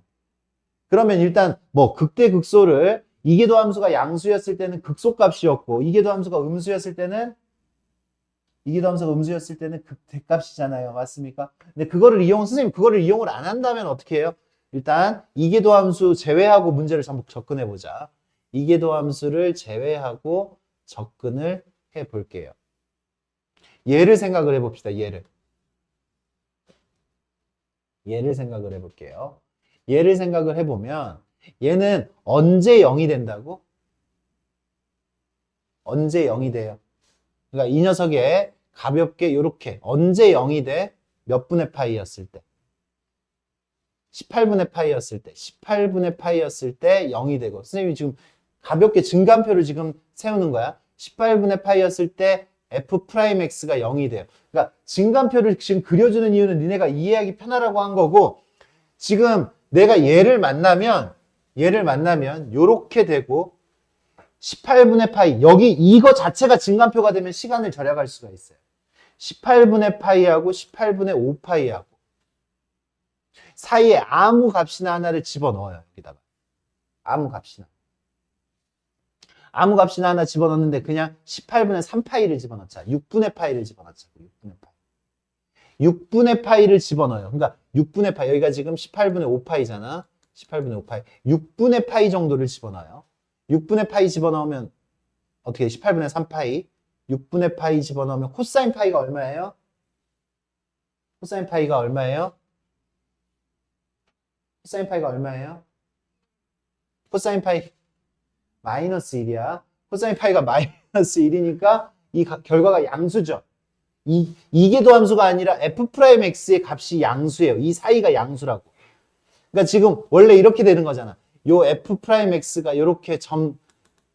그러면 일단 뭐 극대극소를 이계도 함수가 양수였을 때는 극소값이었고 이계도 함수가 음수였을 때는 극대값이잖아요. 맞습니까? 근데 선생님 그거를 이용을 안 한다면 어떻게 해요? 일단 이계도 함수 제외하고 문제를 한번 접근해 보자. 이계도 함수를 제외하고 접근을 해 볼게요. 얘를 생각을 해 봅시다. 얘를 생각을 해 볼게요. 얘를 생각을 해 보면 얘는 언제 0이 된다고? 언제 0이 돼요? 그러니까 이 녀석에 가볍게 이렇게 언제 0이 돼? 몇 분의 파이였을 때? 18분의 파이였을 때 0이 되고 선생님이 지금 가볍게 증간표를 지금 세우는 거야. 18분의 파이였을 때 f'x가 0이 돼요. 그러니까 증간표를 지금 그려주는 이유는 니네가 이해하기 편하라고 한 거고 지금 내가 얘를 만나면 요렇게 되고 18분의 파이 여기 이거 자체가 증간표가 되면 시간을 절약할 수가 있어요. 18분의 파이하고 18분의 5파이하고 사이에 아무 값이나 하나를 집어넣어요. 여기다가 아무 값이나 하나 집어넣는데 그냥 18분의 3파이를 집어넣자. 6분의 파이를 집어넣자. 6분의 파이를 집어넣어요. 그러니까 6분의 파이 여기가 지금 18분의 5파이잖아. 18분의 5파이 6분의 파이 정도를 집어넣어요. 6분의 파이 집어넣으면 어떻게 18분의 3파이 6분의 파이 집어넣으면 코사인 파이가 얼마예요? 코사인 파이가 얼마예요? 코사인 파이 마이너스 1이야. 코사인 파이가 마이너스 1이니까 이 결과가 양수죠. 이계도 함수가 아니라 f'x의 값이 양수예요. 이 사이가 양수라고. 그러니까 지금 원래 이렇게 되는 거잖아. 요 f'x가 이렇게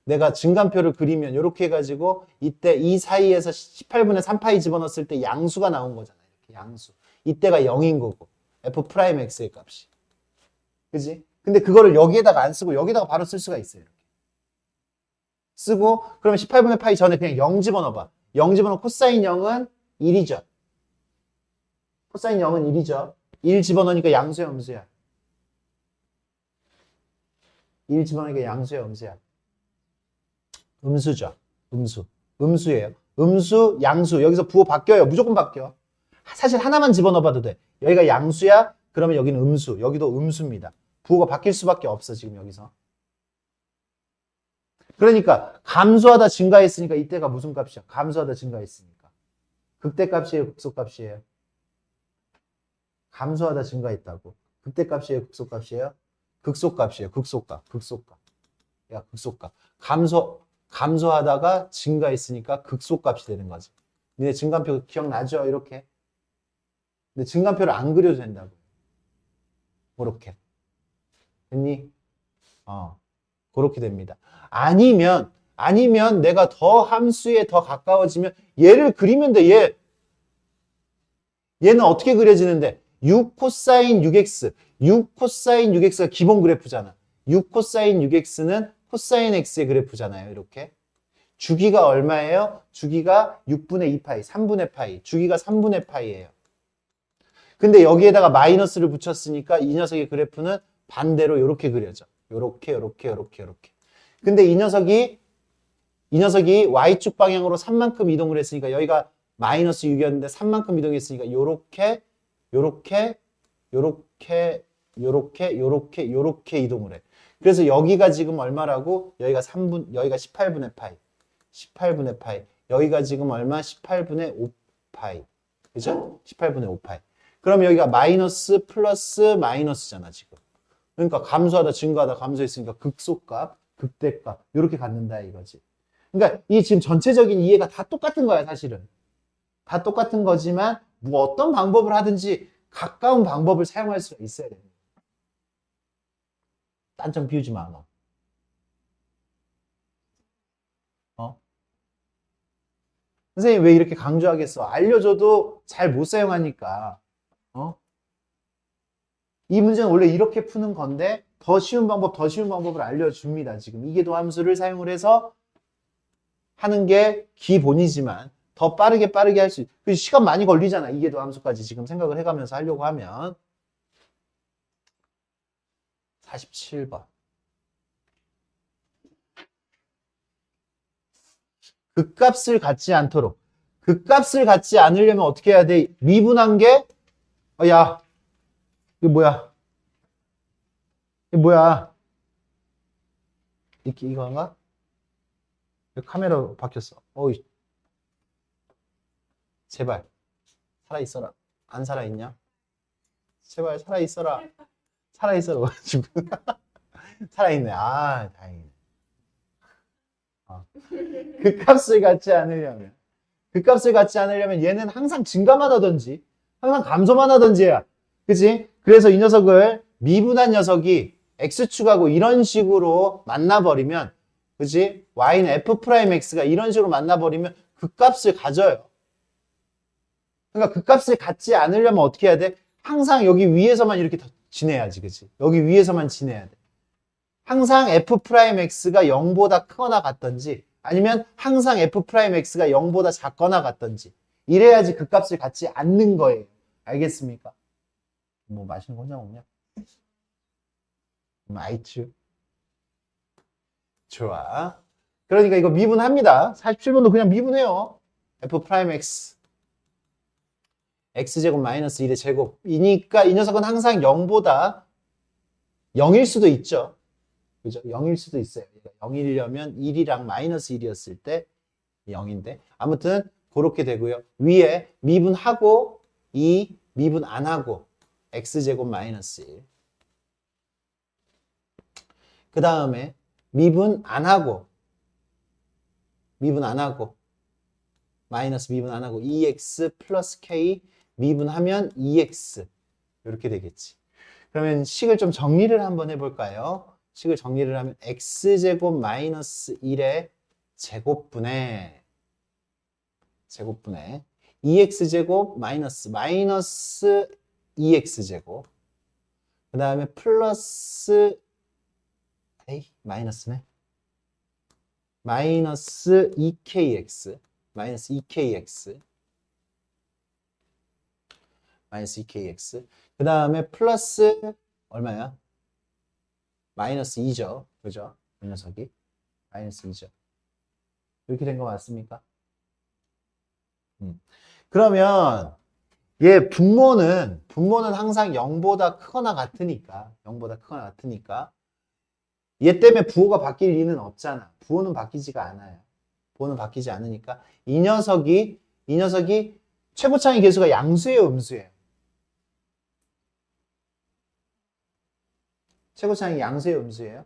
내가 증간표를 그리면 이렇게 해가지고 이때 이 사이에서 18분의 3파이 집어넣었을 때 양수가 나온 거잖아. 이렇게 양수. 이때가 0인 거고 f'x의 값이. 그지? 근데 그거를 여기에다가 안 쓰고 여기다가 바로 쓸 수가 있어요. 이렇게. 쓰고 그러면 18분의 파이 전에 그냥 0 집어넣어봐. 0 집어넣으면 코사인 0은 1이죠. 코사인 0은 1이죠. 1 집어넣으니까 양수야, 음수야? 1 집어넣으니까 양수야, 음수야? 음수죠. 음수예요. 음수, 양수. 여기서 부호 바뀌어요. 무조건 바뀌어. 사실 하나만 집어넣어봐도 돼. 여기가 양수야? 그러면 여기는 음수. 여기도 음수입니다. 부호가 바뀔 수밖에 없어, 지금 여기서. 그러니까 감소하다 증가했으니까 이때가 무슨 값이야? 감소하다 증가했으니까. 극대값이에요, 극소값이에요? 감소하다 증가했다고. 극대값이에요, 극소값이에요? 극소값이에요, 극소값. 야, 극소값. 감소하다가 증가했으니까 극소값이 되는 거지. 니네 증간표 기억나죠? 이렇게. 근데 증간표를 안 그려도 된다고. 그렇게. 됐니? 그렇게 됩니다. 아니면 내가 더 함수에 더 가까워지면 얘를 그리면 돼. 얘는 어떻게 그려지는데? 6 코사인 6x. 6 코사인 6x가 기본 그래프잖아. 6 코사인 6x는 코사인 x의 그래프잖아요. 이렇게. 주기가 얼마예요? 주기가 6분의 2파이, 3분의 파이. 주기가 3분의 파이예요. 근데 여기에다가 마이너스를 붙였으니까 이 녀석의 그래프는 반대로 이렇게 그려져. 요렇게. 근데 이 녀석이 Y축 방향으로 3만큼 이동을 했으니까 여기가 마이너스 6이었는데 3만큼 이동했으니까 요렇게 이동을 해. 그래서 여기가 지금 얼마라고? 여기가 18분의 파이. 여기가 지금 얼마? 18분의 5파이. 그죠? 18분의 5파이. 그럼 여기가 마이너스 플러스 마이너스잖아, 지금. 그러니까 감소하다 증가하다 감소했으니까 극소값, 극대값 이렇게 갖는다 이거지. 그러니까 이 지금 전체적인 이해가 다 똑같은 거야, 사실은. 다 똑같은 거지만 뭐 어떤 방법을 하든지 가까운 방법을 사용할 수가 있어야 돼. 딴청 피우지 마, 너. 어? 선생님 왜 이렇게 강조하겠어? 알려줘도 잘 못 사용하니까. 어? 이 문제는 원래 이렇게 푸는 건데 더 쉬운 방법, 더 쉬운 방법을 알려줍니다. 지금 이계도 함수를 사용을 해서 하는 게 기본이지만 더 빠르게 할 수 있. 시간 많이 걸리잖아. 이계도 함수까지 지금 생각을 해가면서 하려고 하면. 47번. 극값을 갖지 않도록. 극값을 갖지 않으려면 어떻게 해야 돼? 미분한 게, 야, 이게 뭐야? 이게 뭐야? 이렇게 이거인가? 카메라 바뀌었어. 어이, 제발 살아있어라. 안 살아있냐? 제발 살아있어라. 살아있어라. 지금 살아있네. 아, 다행이네. 극값을 갖지 않으려면 극값을 갖지 않으려면 얘는 항상 증가만 하든지 항상 감소만 하든지 해야. 그치? 그래서 이 녀석을 미분한 녀석이 x축하고 이런 식으로 만나버리면, 그치? y는 f'x가 이런 식으로 만나버리면 극값을 가져요. 그러니까 극값을 갖지 않으려면 어떻게 해야 돼? 항상 여기 위에서만 이렇게 지내야지, 그치? 여기 위에서만 지내야 돼. 항상 f'x가 0보다 크거나 같던지 아니면 항상 f'x가 0보다 작거나 같던지 이래야지 극값을 갖지 않는 거예요. 알겠습니까? 뭐 맛있는 거 혼자 먹냐? 아이츠. 좋아. 그러니까 이거 미분합니다. 47번도 그냥 미분해요. f'x x제곱 마이너스 1의 제곱이니까 이 녀석은 항상 0보다 0일 수도 있죠. 그죠? 0일 수도 있어요. 0이려면 1이랑 마이너스 1이었을 때 0인데 아무튼 그렇게 되고요. 위에 미분하고 2, 미분 안 하고 x제곱 마이너스 1. 그 다음에 미분 안 하고 마이너스 미분 안 하고 2x 플러스 k 미분하면 2x 이렇게 되겠지. 그러면 식을 좀 정리를 한번 해볼까요? 식을 정리를 하면 x제곱 마이너스 1의 제곱분의 2x제곱 마이너스 2x제곱 그 다음에 플러스 마이너스네 마이너스 2kx 그 다음에 플러스 얼마야? 마이너스 2죠. 그죠? 이 녀석이. 마이너스 2죠. 이렇게 된 거 맞습니까? 그러면 얘 분모는 항상 0보다 크거나 같으니까 얘 때문에 부호가 바뀔 리는 없잖아. 부호는 바뀌지가 않아요. 부호는 바뀌지 않으니까 이 녀석이 최고차의 계수가 양수예요, 음수예요? 최고차항이 양수예요, 음수예요?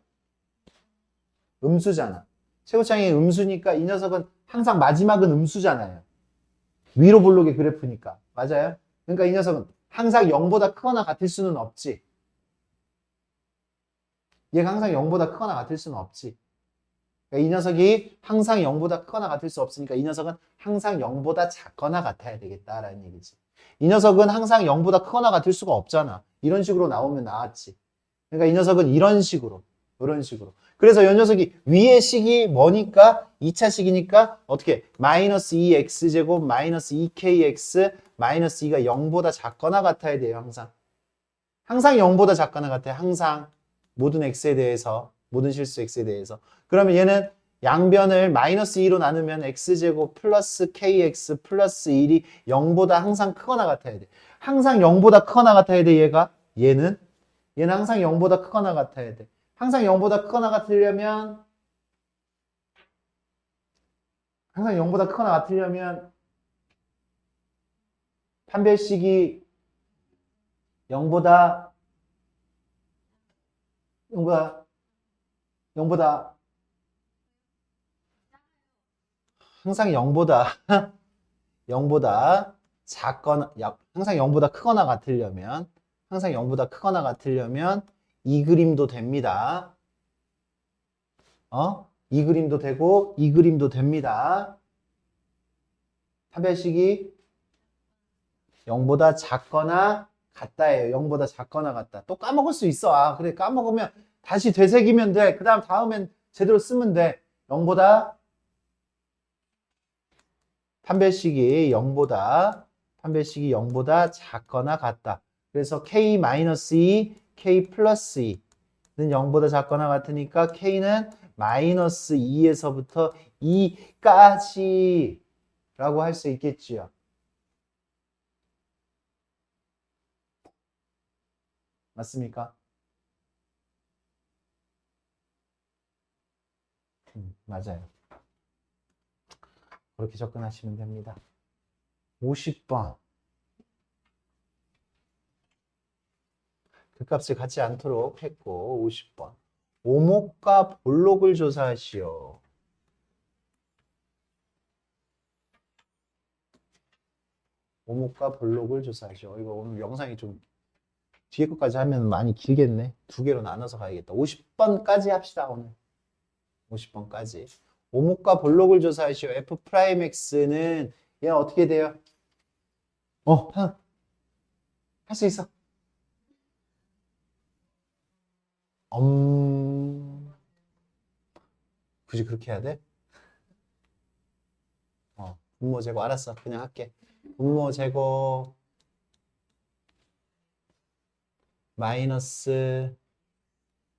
음수잖아. 최고차항이 음수니까 이 녀석은 항상 마지막은 음수잖아요. 위로 볼록의 그래프니까. 맞아요? 그러니까 이 녀석은 항상 0보다 크거나 같을 수는 없지. 얘가 항상 0보다 크거나 같을 수는 없지. 그러니까 이 녀석이 항상 0보다 크거나 같을 수 없으니까 이 녀석은 항상 0보다 작거나 같아야 되겠다라는 얘기지. 이 녀석은 항상 0보다 크거나 같을 수가 없잖아. 이런 식으로 나오면 나왔지. 그러니까 이 녀석은 이런 식으로. 그래서 이 녀석이 위의 식이 뭐니까 2차 식이니까 어떻게 마이너스 2x제곱 마이너스 2kx 마이너스 2가 0보다 작거나 같아야 돼요. 항상 0보다 작거나 같아요. 항상 모든 x에 대해서 모든 실수 x에 대해서. 그러면 얘는 양변을 마이너스 2로 나누면 x제곱 플러스 kx 플러스 1이 0보다 항상 크거나 같아야 돼. 항상 0보다 크거나 같아야 돼. 얘는 항상 0보다 크거나 같아야 돼. 항상 0보다 크거나 같으려면 판별식이 0보다 0보다 항상 0보다 0보다 작거나 항상 0보다 크거나 같으려면 항상 0보다 크거나 같으려면 이 그림도 됩니다. 이 그림도 되고 이 그림도 됩니다. 판별식이 0보다 작거나 같다예요. 0보다 작거나 같다. 또 까먹을 수 있어. 아, 그래. 까먹으면 다시 되새기면 돼. 그 다음 다음엔 제대로 쓰면 돼. 0보다 판별식이 0보다 작거나 같다. 그래서 K-2, K 플러스 2는 0보다 작거나 같으니까 K는 마이너스 2에서부터 2까지 라고 할 수 있겠지요. 맞습니까? 맞아요. 그렇게 접근하시면 됩니다. 50번. 그 값을 갖지 않도록 했고 50번. 오목과 볼록을 조사하시오. 오목과 볼록을 조사하시오. 이거 오늘 영상이 좀 뒤에 것까지 하면 많이 길겠네. 두 개로 나눠서 가야겠다. 50번까지 합시다, 오늘. 50번까지. 오목과 볼록을 조사하시오. F'X는 얘는 어떻게 돼요? 할 수 있어. 굳이 그렇게 해야 돼? 분모 제곱 알았어. 그냥 할게. 분모 제곱 마이너스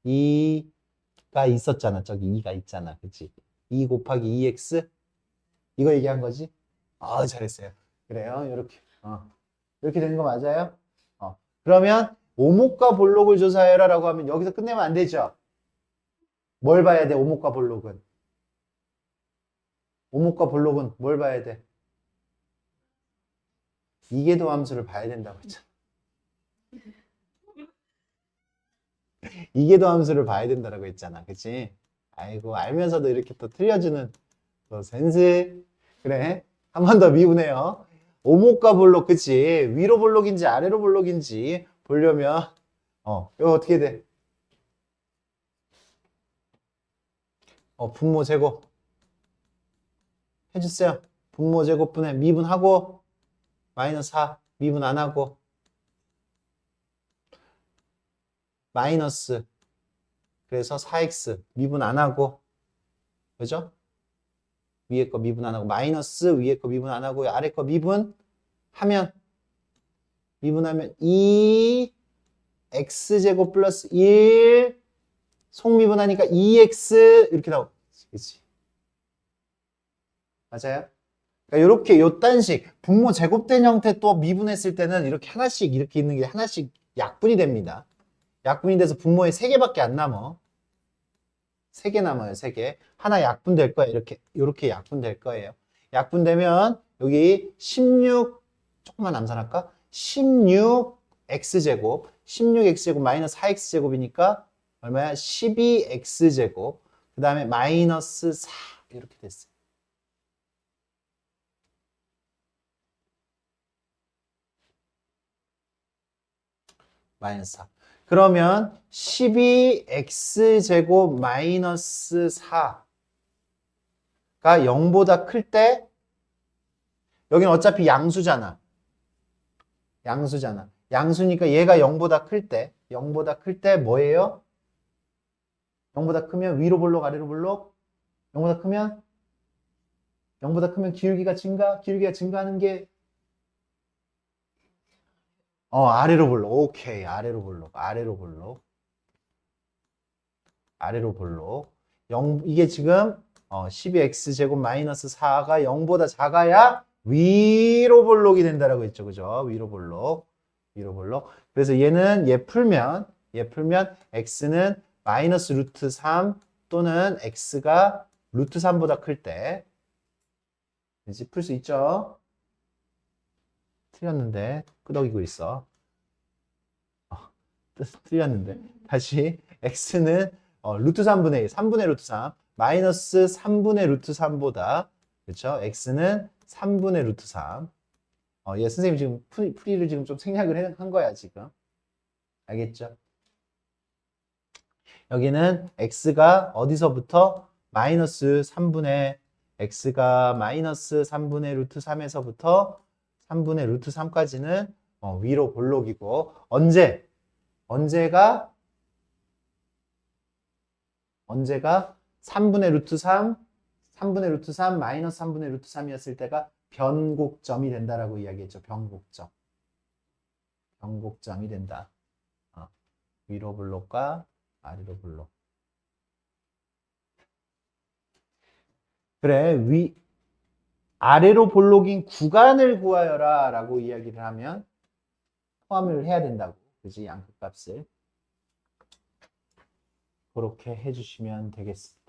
2가 있었잖아. 저기 2가 있잖아. 그치? 2 곱하기 2x? 이거 얘기한 거지? 잘했어요. 그래요. 이렇게. 이렇게 된 거 맞아요? 그러면 오목과 볼록을 조사해라 라고 하면 여기서 끝내면 안 되죠? 뭘 봐야 돼? 오목과 볼록은. 오목과 볼록은 뭘 봐야 돼? 이계도 함수를 봐야 된다고 했잖아. 이계도 함수를 봐야 된다고 했잖아. 그치? 아이고, 알면서도 이렇게 또 틀려주는 또 센스. 그래. 한 번 더 미분해요. 오목과 볼록, 그치? 위로 볼록인지 아래로 볼록인지 보려면, 이거 어떻게 돼? 분모 제곱. 해주세요. 분모 제곱분에 미분하고, 마이너스 4, 미분 안 하고, 마이너스, 그래서 4x, 미분 안 하고, 그죠? 위에 거 미분 안 하고, 마이너스, 위에 거 미분 안 하고, 아래 거 미분하면 2x제곱 플러스 1, 속미분하니까 2x, 이렇게 나오고, 그치? 맞아요? 그러니까 이렇게 요딴식 분모 제곱된 형태 또 미분했을 때는 이렇게 하나씩 이렇게 있는 게 하나씩 약분이 됩니다. 약분이 돼서 분모에 3개밖에 안 남아. 3개 남아요. 3개. 하나 약분될 거예요. 이렇게 약분될 거예요. 약분되면 여기 16 조금만 암산할까? 16x제곱 16x제곱 마이너스 4x제곱이니까 얼마야? 12x제곱 그 다음에 마이너스 4 이렇게 됐어요. 마이너스 4. 그러면 12x제곱 마이너스 4가 0보다 클 때 여기는 어차피 양수잖아. 양수니까 얘가 0보다 클 때 뭐예요? 0보다 크면 위로 볼록 아래로 볼록 0보다 크면 기울기가 증가하는 게 아래로 볼록. 오케이. 아래로 볼록. 이게 지금 12x제곱 마이너스 4가 0보다 작아야 위로 볼록이 된다라고 했죠. 그죠? 위로 볼록. 그래서 얘 풀면 x는 마이너스 루트 3 또는 x가 루트 3보다 클 때 이제 풀 수 있죠? 틀렸는데 끄덕이고 있어. 틀렸는데. 다시 x는 루트 3분의 1, 3분의 루트 3, 마이너스 3분의 루트 3보다, 그렇죠? x는 3분의 루트 3. 예, 선생님 지금 풀이를 지금 좀 생략을 한 거야, 지금. 알겠죠? 여기는 x가 어디서부터? x가 마이너스 3분의 루트 3에서부터 3분의 루트 3까지는 위로 볼록이고, 언제가 3분의 루트 3, 3분의 루트 3, 마이너스 3분의 루트 3이었을 때가 변곡점이 된다라고 이야기했죠. 변곡점이 된다. 위로 볼록과 아래로 볼록. 그래, 아래로 볼록인 구간을 구하여라 라고 이야기를 하면 포함을 해야 된다고. 그지? 양극값을. 그렇게 해주시면 되겠습니다.